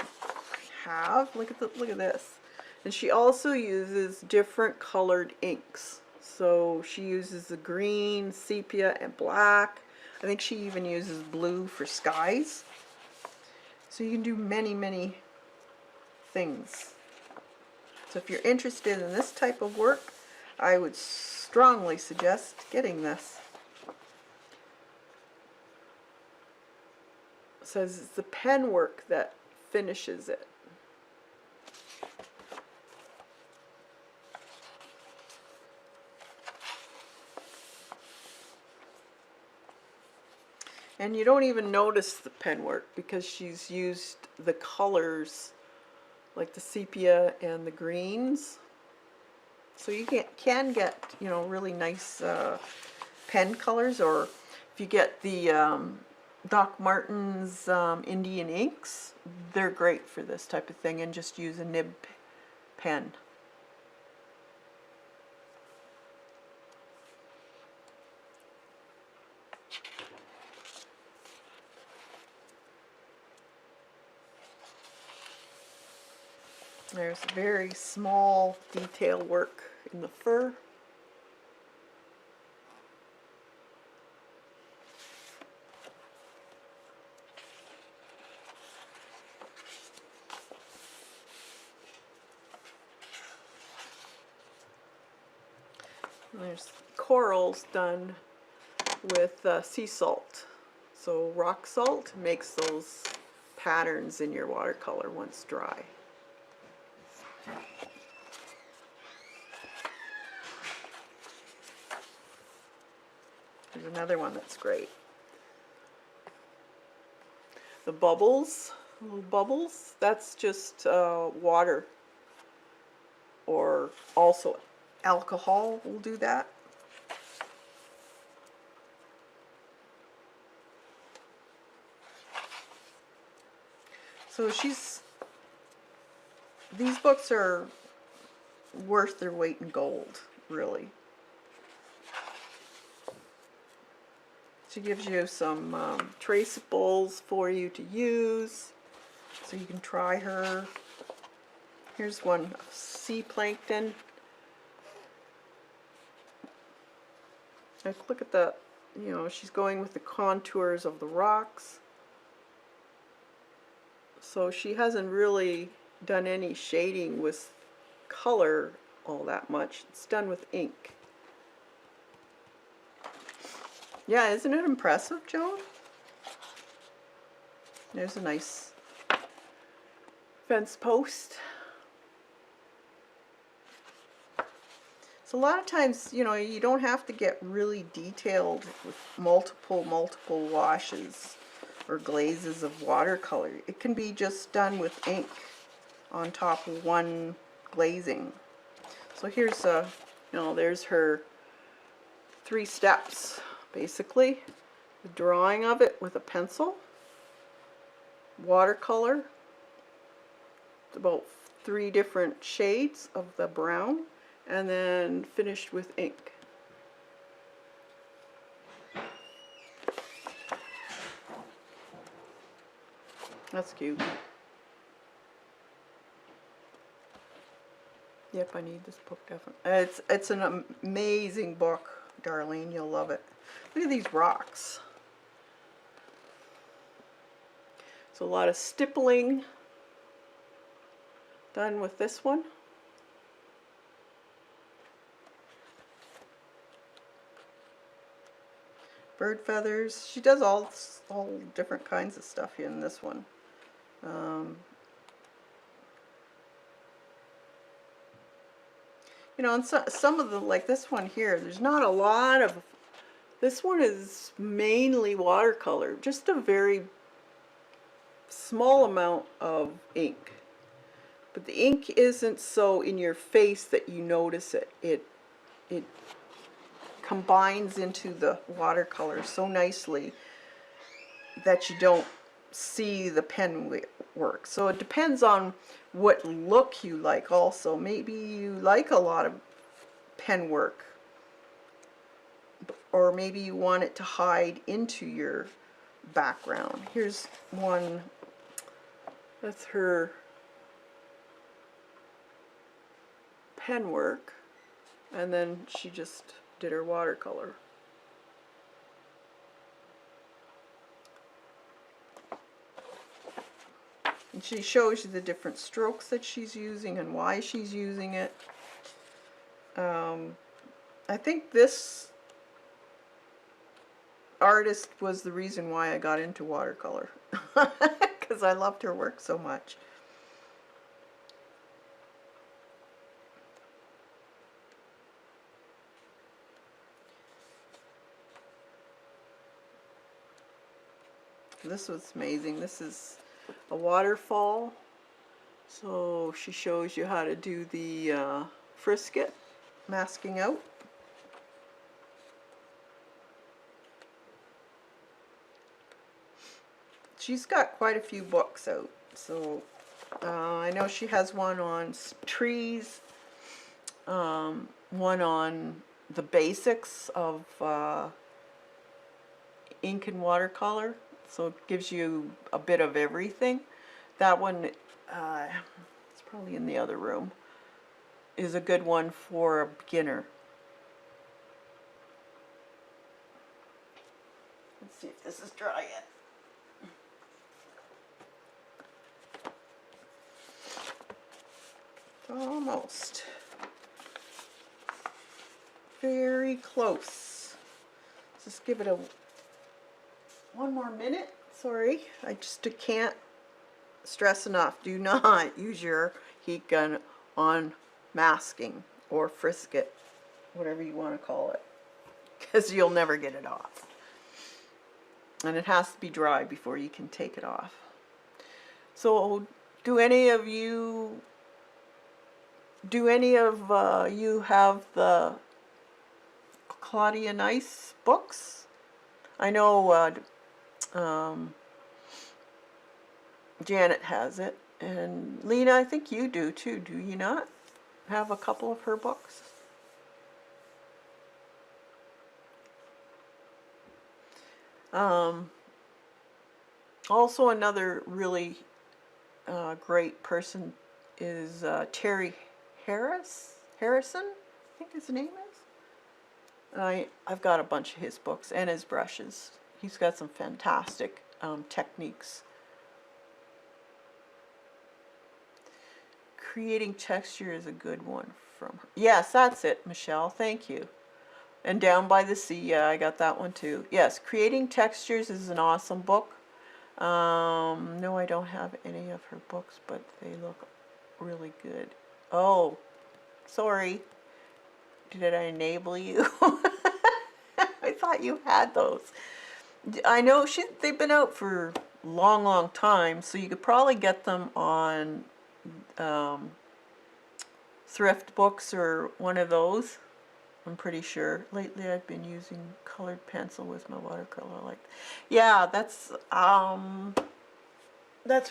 have. Look at this. And she also uses different colored inks. So she uses the green, sepia, and black. I think she even uses blue for skies. So you can do many, many things. So if you're interested in this type of work, I would strongly suggest getting this. It says it's the pen work that finishes it. And you don't even notice the pen work because she's used the colors like the sepia and the greens. So you can get, you know, really nice pen colors, or if you get the Doc Martens Indian inks, they're great for this type of thing, and just use a nib pen. There's very small detail work in the fur. And there's corals done with sea salt. So rock salt makes those patterns in your watercolor once dry. There's another one that's great. The bubbles, little bubbles, that's just water, or also alcohol will do that. So these books are worth their weight in gold, really. She gives you some traceables for you to use, so you can try her. Here's one, sea plankton. Like, look at that, you know, she's going with the contours of the rocks. So she hasn't really done any shading with color all that much. It's done with ink. Yeah, isn't it impressive, Joan? There's a nice fence post. So a lot of times, you know, you don't have to get really detailed with multiple washes or glazes of watercolor. It can be just done with ink on top of one glazing. So here's you know, there's her 3 steps, basically. The drawing of it with a pencil, watercolor, about 3 different shades of the brown, and then finished with ink. That's cute. Yep, I need this book definitely. It's an amazing book, Darlene. You'll love it. Look at these rocks. So a lot of stippling done with this one. Bird feathers. She does all different kinds of stuff in this one. You know, and some of the, like this one here, there's not a lot of, this one is mainly watercolor, just a very small amount of ink. But the ink isn't so in your face that you notice it. It combines into the watercolor so nicely that you don't see the pen work. So it depends on what look you like also. Maybe you like a lot of pen work, or maybe you want it to hide into your background. Here's one, that's her pen work, and then she just did her watercolor. And she shows you the different strokes that she's using and why she's using it. I think this artist was the reason why I got into watercolor, because I loved her work so much. This was amazing. This is a waterfall. So she shows you how to do the frisket. masking out. She's got quite a few books out, so I know she has one on trees, one on the basics of ink and watercolor, so it gives you a bit of everything. That one, it's probably in the other room, is a good one for a beginner. Let's see if this is dry yet. Almost. Very close. Just give it one more minute. Sorry, I just can't stress enough. Do not use your heat gun on masking or frisket, whatever you want to call it, because you'll never get it off. And it has to be dry before you can take it off. So, do any of you have the Claudia Nice books? I know Janet has it, and Lena, I think you do too, do you not? Have a couple of her books? Also another really great person is Terry Harrison, I think his name is. I've got a bunch of his books and his brushes. He's got some fantastic techniques. Creating texture is a good one from her. Yes, that's it, Michelle. Thank you. And Down by the Sea, yeah, I got that one too. Yes, Creating Textures is an awesome book. No, I don't have any of her books, but they look really good. Oh, sorry. Did I enable you? I thought you had those. I know they've been out for a long, long time, so you could probably get them on thrift books or one of those. I'm pretty sure. Lately I've been using colored pencil with my watercolor. Yeah, that's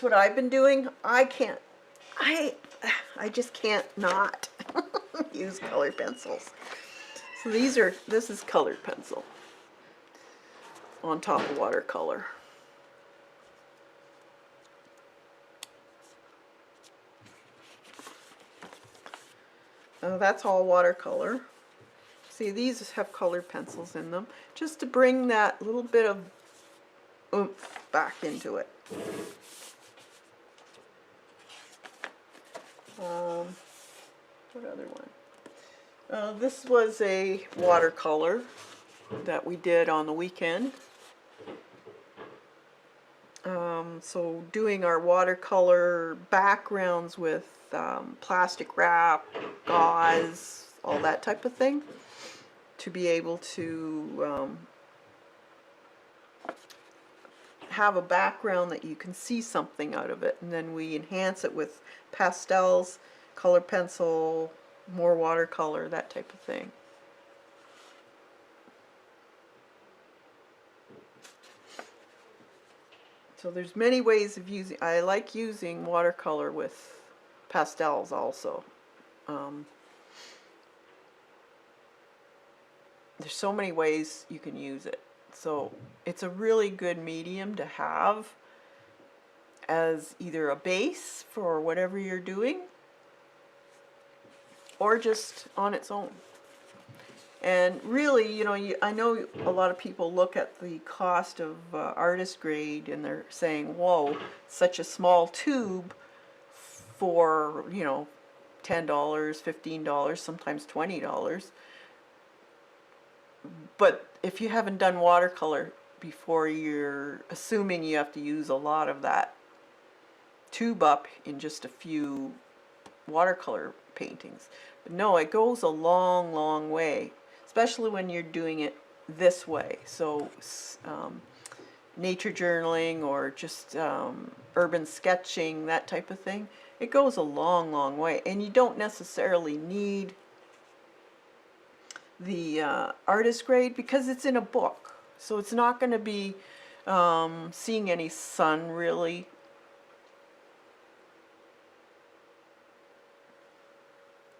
what I've been doing. I just can't not use colored pencils. So this is colored pencil on top of watercolor. That's all watercolor. See, these have colored pencils in them, just to bring that little bit of oomph back into it. What other one? This was a watercolor that we did on the weekend. So doing our watercolor backgrounds with plastic wrap, gauze, all that type of thing, to be able to have a background that you can see something out of it, and then we enhance it with pastels, color pencil, more watercolor, that type of thing. So there's many ways of using. I like using watercolor with pastels also. There's so many ways you can use it. So it's a really good medium to have as either a base for whatever you're doing, or just on its own. And really, you know, I know a lot of people look at the cost of artist grade and they're saying, whoa, such a small tube for, you know, $10, $15, sometimes $20. But if you haven't done watercolor before, you're assuming you have to use a lot of that tube up in just a few watercolor paintings. But no, it goes a long, long way, especially when you're doing it this way. So nature journaling or just urban sketching, that type of thing, it goes a long, long way. And you don't necessarily need the artist grade because it's in a book. So it's not going to be seeing any sun really.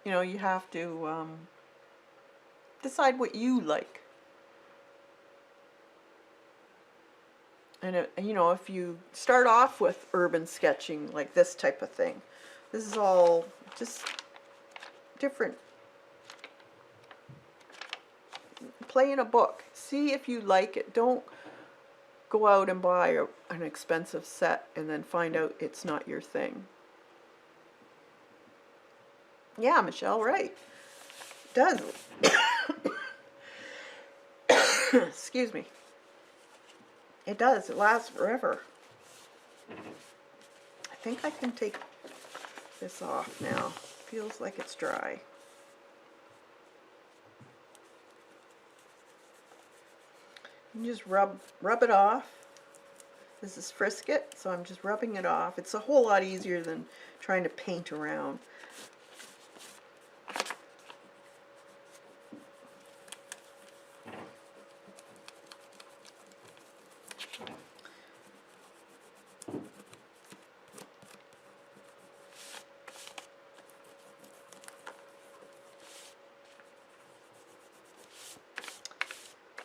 You know, you have to decide what you like. And you know, if you start off with urban sketching, like this type of thing, this is all just different. Play in a book. See if you like it. Don't go out and buy an expensive set and then find out it's not your thing. Yeah, Michelle, right. It does. Excuse me. It does. It lasts forever. I think I can take this off now. Feels like it's dry. You just rub it off. This is Frisket, so I'm just rubbing it off. It's a whole lot easier than trying to paint around.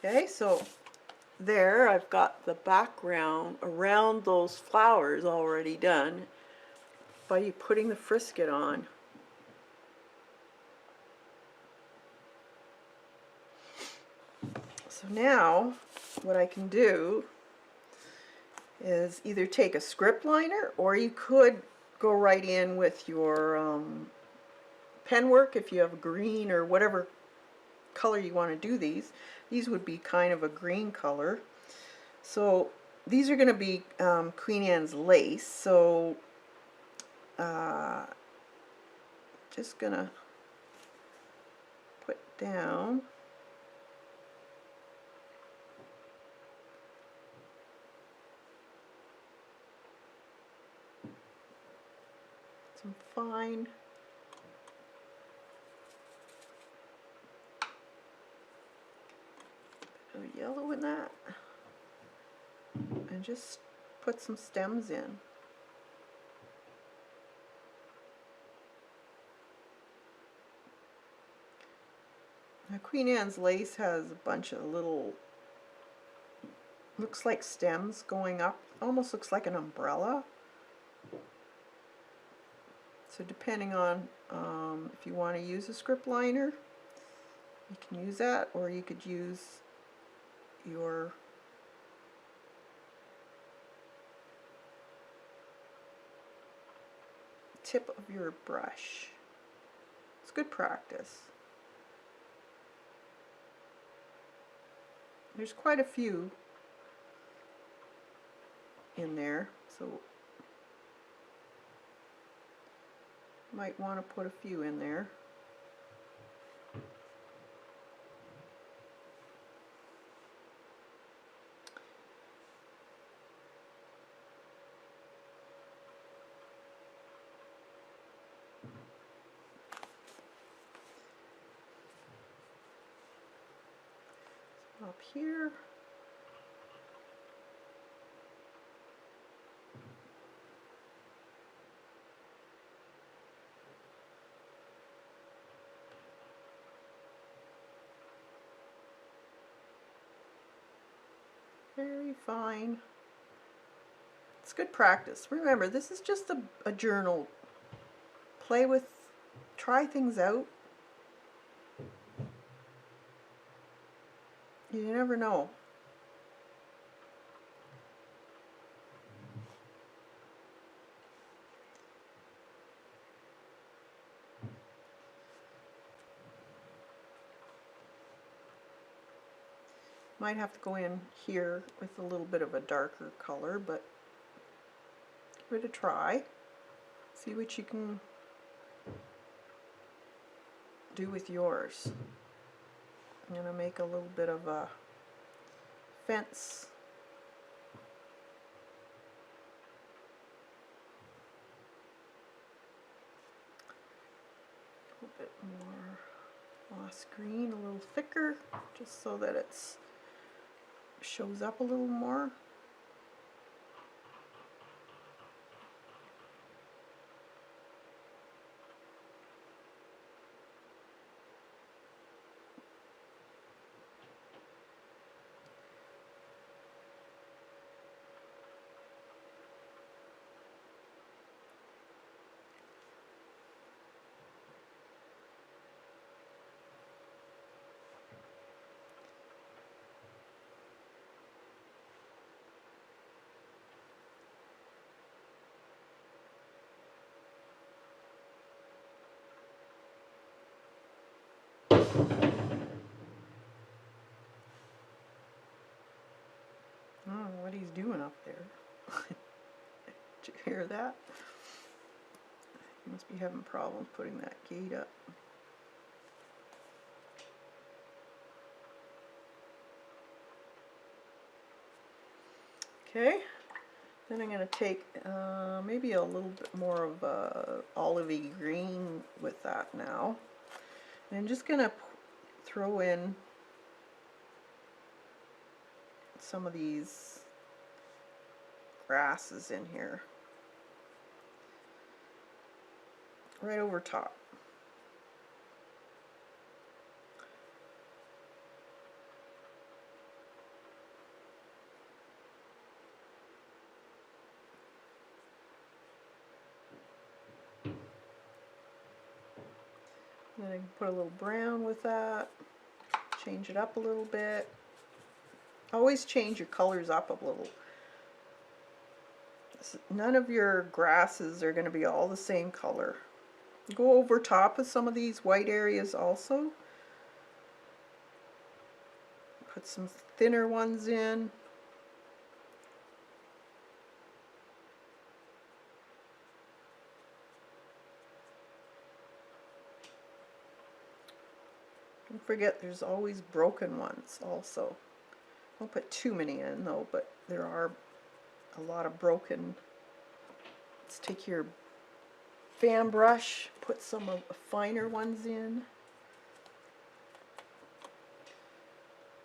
Okay, so there I've got the background around those flowers already done by putting the Frisket on. So now what I can do is either take a script liner, or you could go right in with your pen work if you have green or whatever color you want to do these. These would be kind of a green color. So these are going to be Queen Anne's lace. So just going to put down some fine yellow in that, and just put some stems in. Now Queen Anne's lace has a bunch of little, looks like stems going up, almost looks like an umbrella. So depending on if you want to use a script liner, you can use that, or you could use your tip of your brush. It's good practice. There's quite a few in there, so you might want to put a few in there. Up here. Very fine. It's good practice. Remember, this is just a journal. Play with, try things out. You never know. Might have to go in here with a little bit of a darker color, but give it a try. See what you can do with yours. I'm going to make a little bit of a fence. A little bit more moss green a little thicker, just so that it's shows up a little more. I don't know what he's doing up there. Did you hear that? He must be having problems putting that gate up. Okay, then I'm going to take maybe a little bit more of olivey green with that now. And I'm just going to throw in some of these grasses in here, right over top. Then I can put a little brown with that, change it up a little bit. Always change your colors up a little. None of your grasses are going to be all the same color. Go over top of some of these white areas also. Put some thinner ones in. Don't forget there's always broken ones also. Don't put too many in though, but there are a lot of broken. Let's take your fan brush, put some of the finer ones in.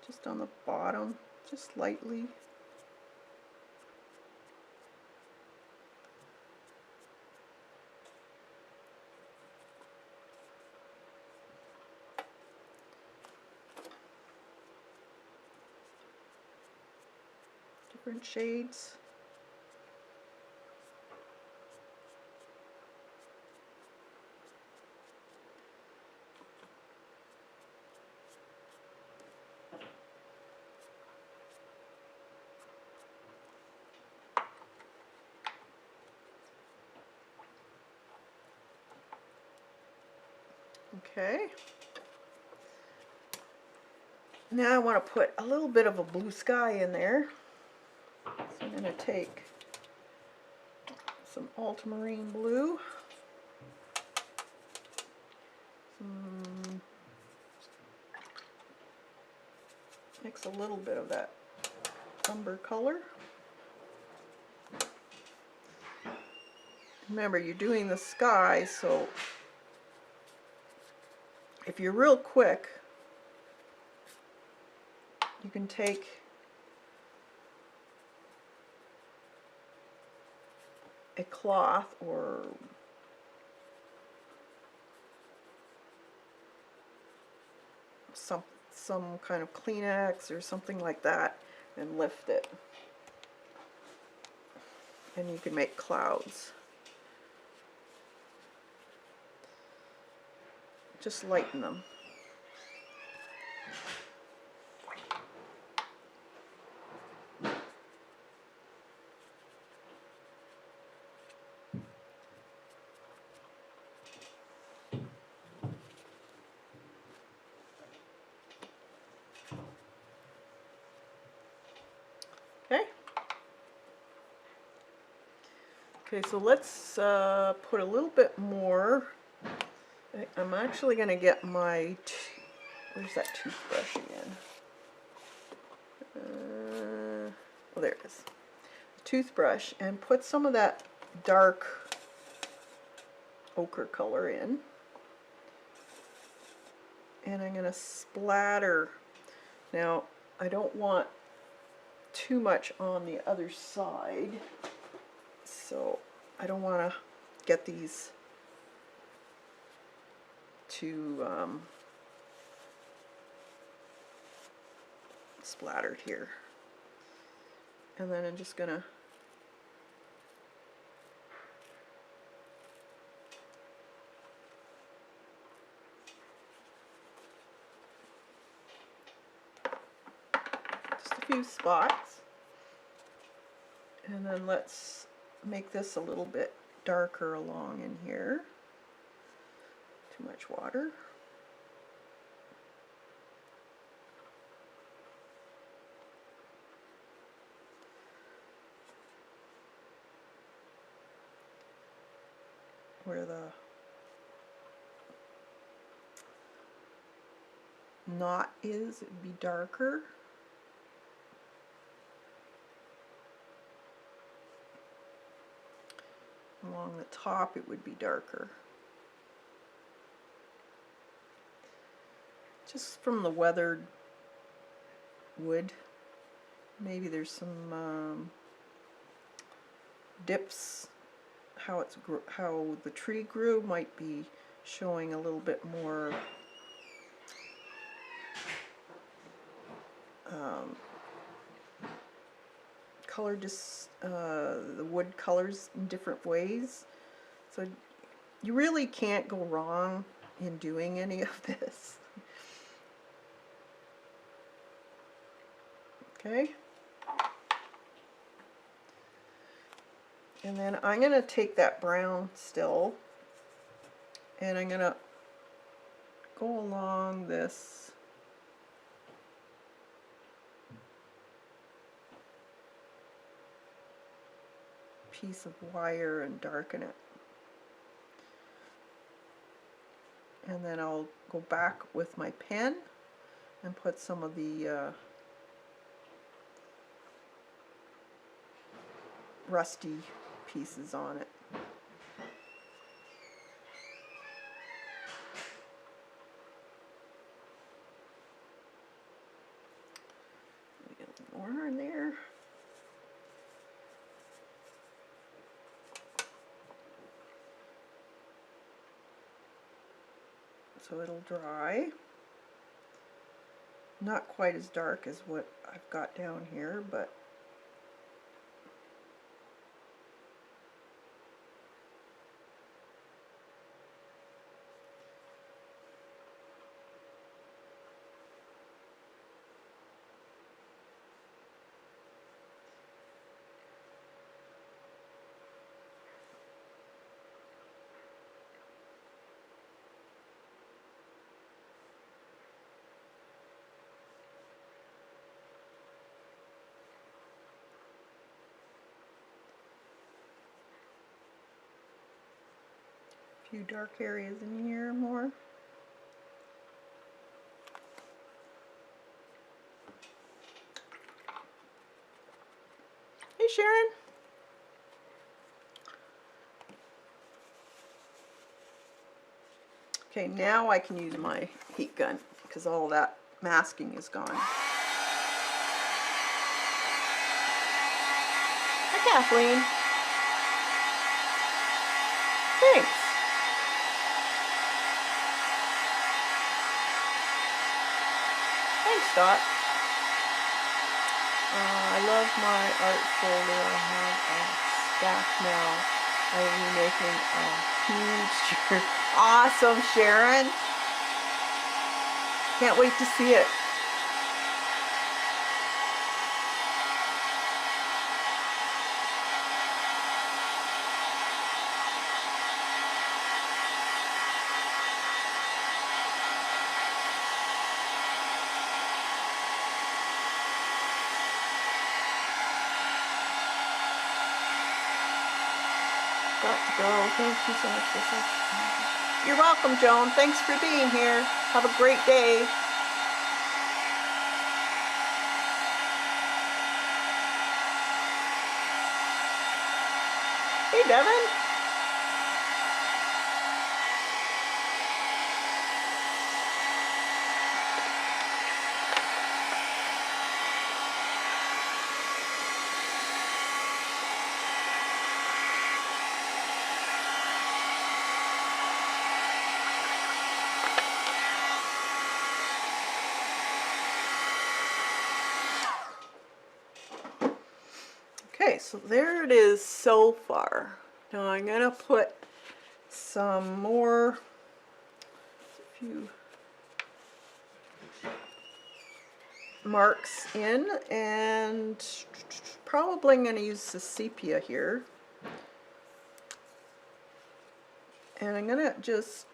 Just on the bottom, just lightly. Different shades. Okay. Now I want to put a little bit of a blue sky in there. So I'm going to take some ultramarine blue, mix a little bit of that umber color. Remember, you're doing the sky, so if you're real quick, you can take a cloth or some kind of Kleenex or something like that and lift it. And you can make clouds. Just lighten them. Okay. Okay, so let's put a little bit more. I'm actually going to get my, where's that toothbrush again? Oh, there it is. Toothbrush, and put some of that dark ochre color in. and I'm going to splatter. Now, I don't want too much on the other side, so I don't want to get these too splattered here. And then I'm just going to just a few spots. And then let's make this a little bit darker along in here. Too much water. Where the knot is, it'd be darker. Along the top it would be darker. Just from the weathered wood. Maybe there's some dips. How the tree grew might be showing a little bit more color, the wood colors in different ways. So you really can't go wrong in doing any of this. Okay. And then I'm going to take that brown still and I'm going to go along this piece of wire and darken it. And then I'll go back with my pen and put some of the rusty pieces on it. Get a little more in there. So it'll dry. Not quite as dark as what I've got down here, but few dark areas in here more. Hey Sharon. Okay, now I can use my heat gun because all that masking is gone. Hi Kathleen. Thanks. Thanks, Dot. I love my art folder. I have a stack now. I will be making a huge shirt. Awesome, Sharon. Can't wait to see it. Got to go. Thank you so much for this. You're welcome, Joan. Thanks for being here. Have a great day. Hey, Devin. So there it is so far. Now I'm going to put some more, a few marks in, and probably I'm going to use the sepia here. And I'm going to just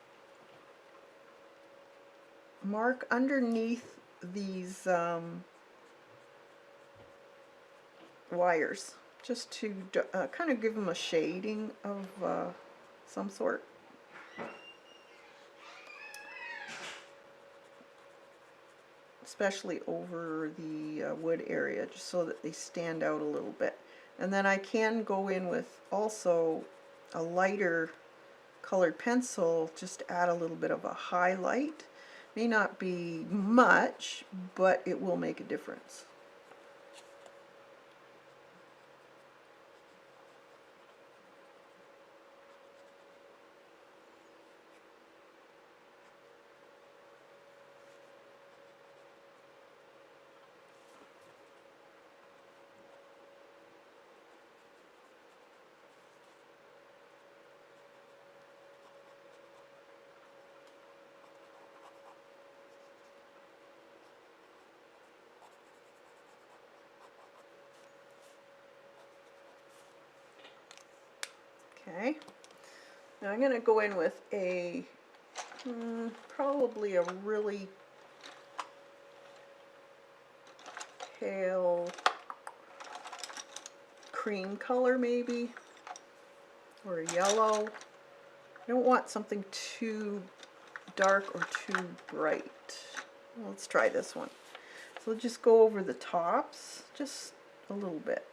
mark underneath these wires, just to kind of give them a shading of some sort. Especially over the wood area, just so that they stand out a little bit. And then I can go in with also a lighter colored pencil, just to add a little bit of a highlight. May not be much, but it will make a difference. Okay, now I'm going to go in with a probably a really pale cream color, maybe, or a yellow. I don't want something too dark or too bright. Well, let's try this one. So just go over the tops just a little bit.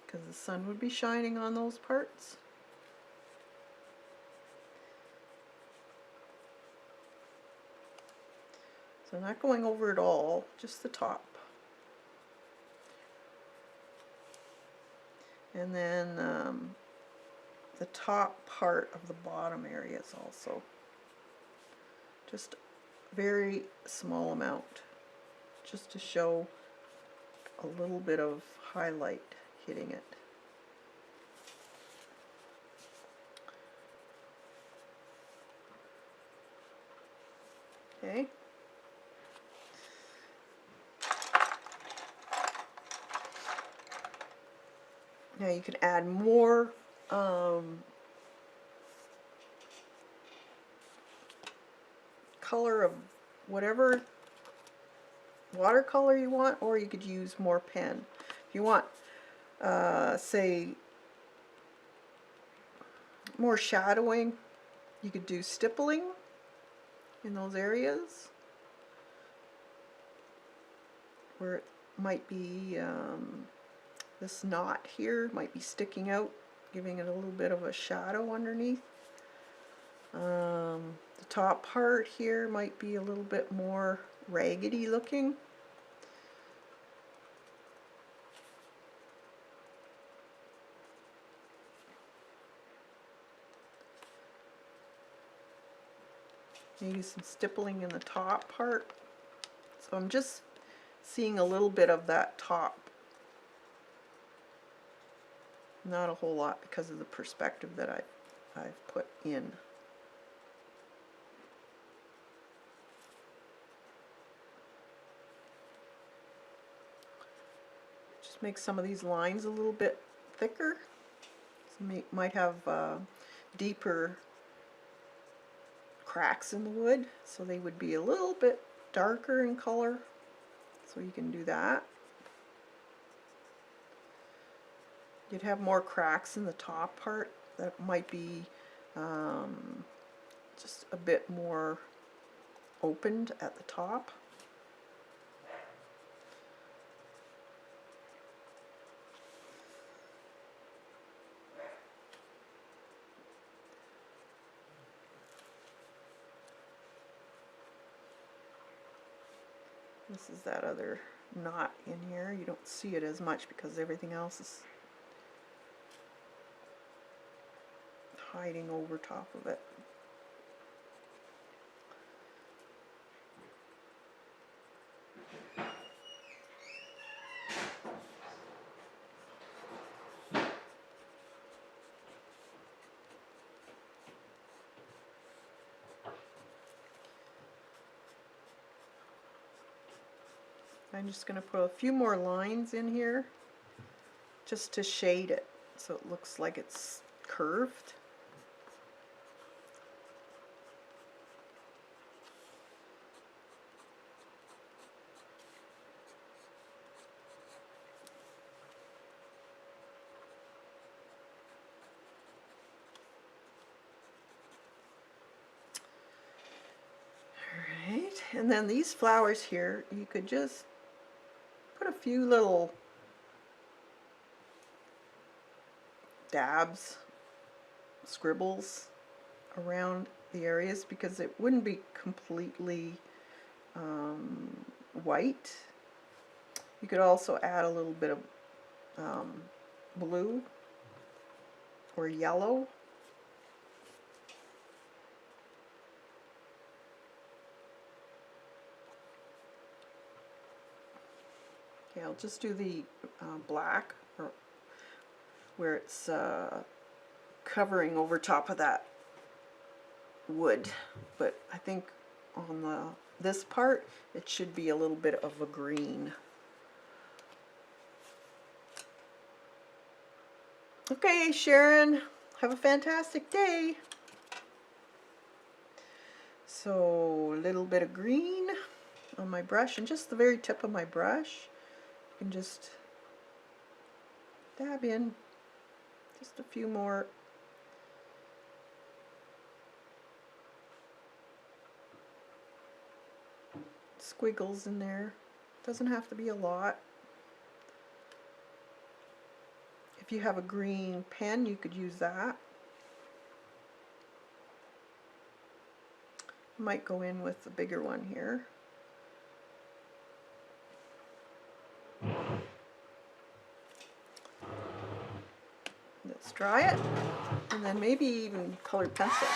Because the sun would be shining on those parts. So I'm not going over it all, just the top. And then the top part of the bottom areas also. Just a very small amount, just to show a little bit of highlight hitting it. Okay. Now you can add more color of whatever watercolor you want, or you could use more pen. If you want, say, more shadowing, you could do stippling in those areas where it might be this knot here might be sticking out, giving it a little bit of a shadow underneath. The top part here might be a little bit more raggedy looking. Maybe some stippling in the top part. So I'm just seeing a little bit of that top. Not a whole lot because of the perspective that I've put in. Just make some of these lines a little bit thicker. So might have deeper cracks in the wood, so they would be a little bit darker in color. So you can do that. You'd have more cracks in the top part that might be just a bit more opened at the top. This is that other knot in here. You don't see it as much because everything else is hiding over top of it. I'm just going to put a few more lines in here just to shade it so it looks like it's curved. Alright, and then these flowers here, you could just put a few little dabs, scribbles around the areas because it wouldn't be completely white. You could also add a little bit of blue or yellow. Okay, I'll just do the black or where it's covering over top of that wood, but I think on this part it should be a little bit of a green. Okay, Sharon, have a fantastic day. So a little bit of green on my brush and just the very tip of my brush. You can just dab in just a few more squiggles in there. Doesn't have to be a lot. If you have a green pen, you could use that. Might go in with the bigger one here. Let's dry it, and then maybe even colored pencil.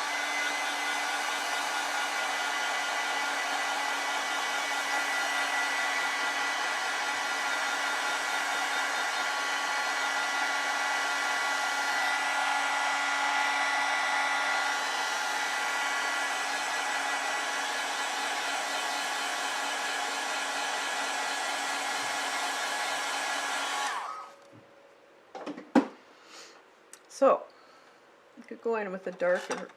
So, you could go in with a darker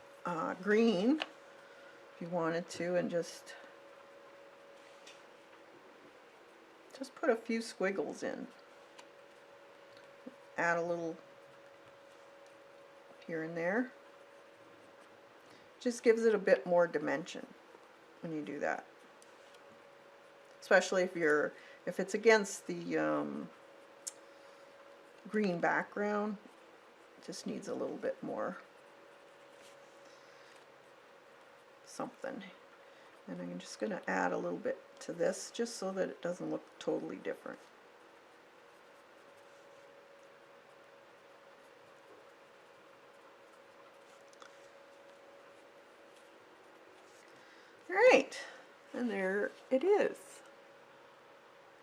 green if you wanted to, and just put a few squiggles in. Add a little here and there. Just gives it a bit more dimension when you do that. Especially if it's against the green background. Just needs a little bit more something. And I'm just going to add a little bit to this just so that it doesn't look totally different. Alright, and there it is.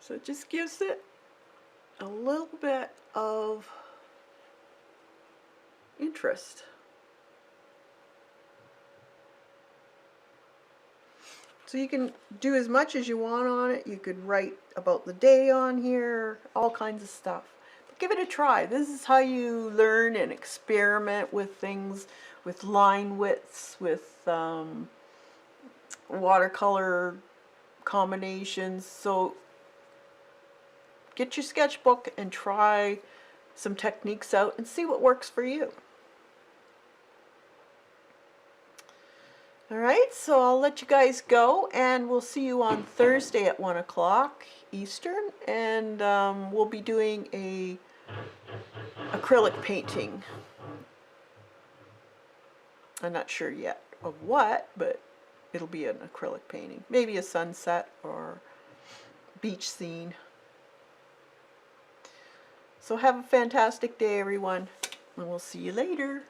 So it just gives it a little bit of interest. So you can do as much as you want on it. You could write about the day on here, all kinds of stuff. But give it a try. This is how you learn and experiment with things, with line widths, with watercolor combinations. So get your sketchbook and try some techniques out and see what works for you. Alright, so I'll let you guys go, and we'll see you on Thursday at 1 o'clock Eastern, and we'll be doing a acrylic painting. I'm not sure yet of what, but it'll be an acrylic painting. Maybe a sunset or beach scene. So have a fantastic day, everyone, and we'll see you later.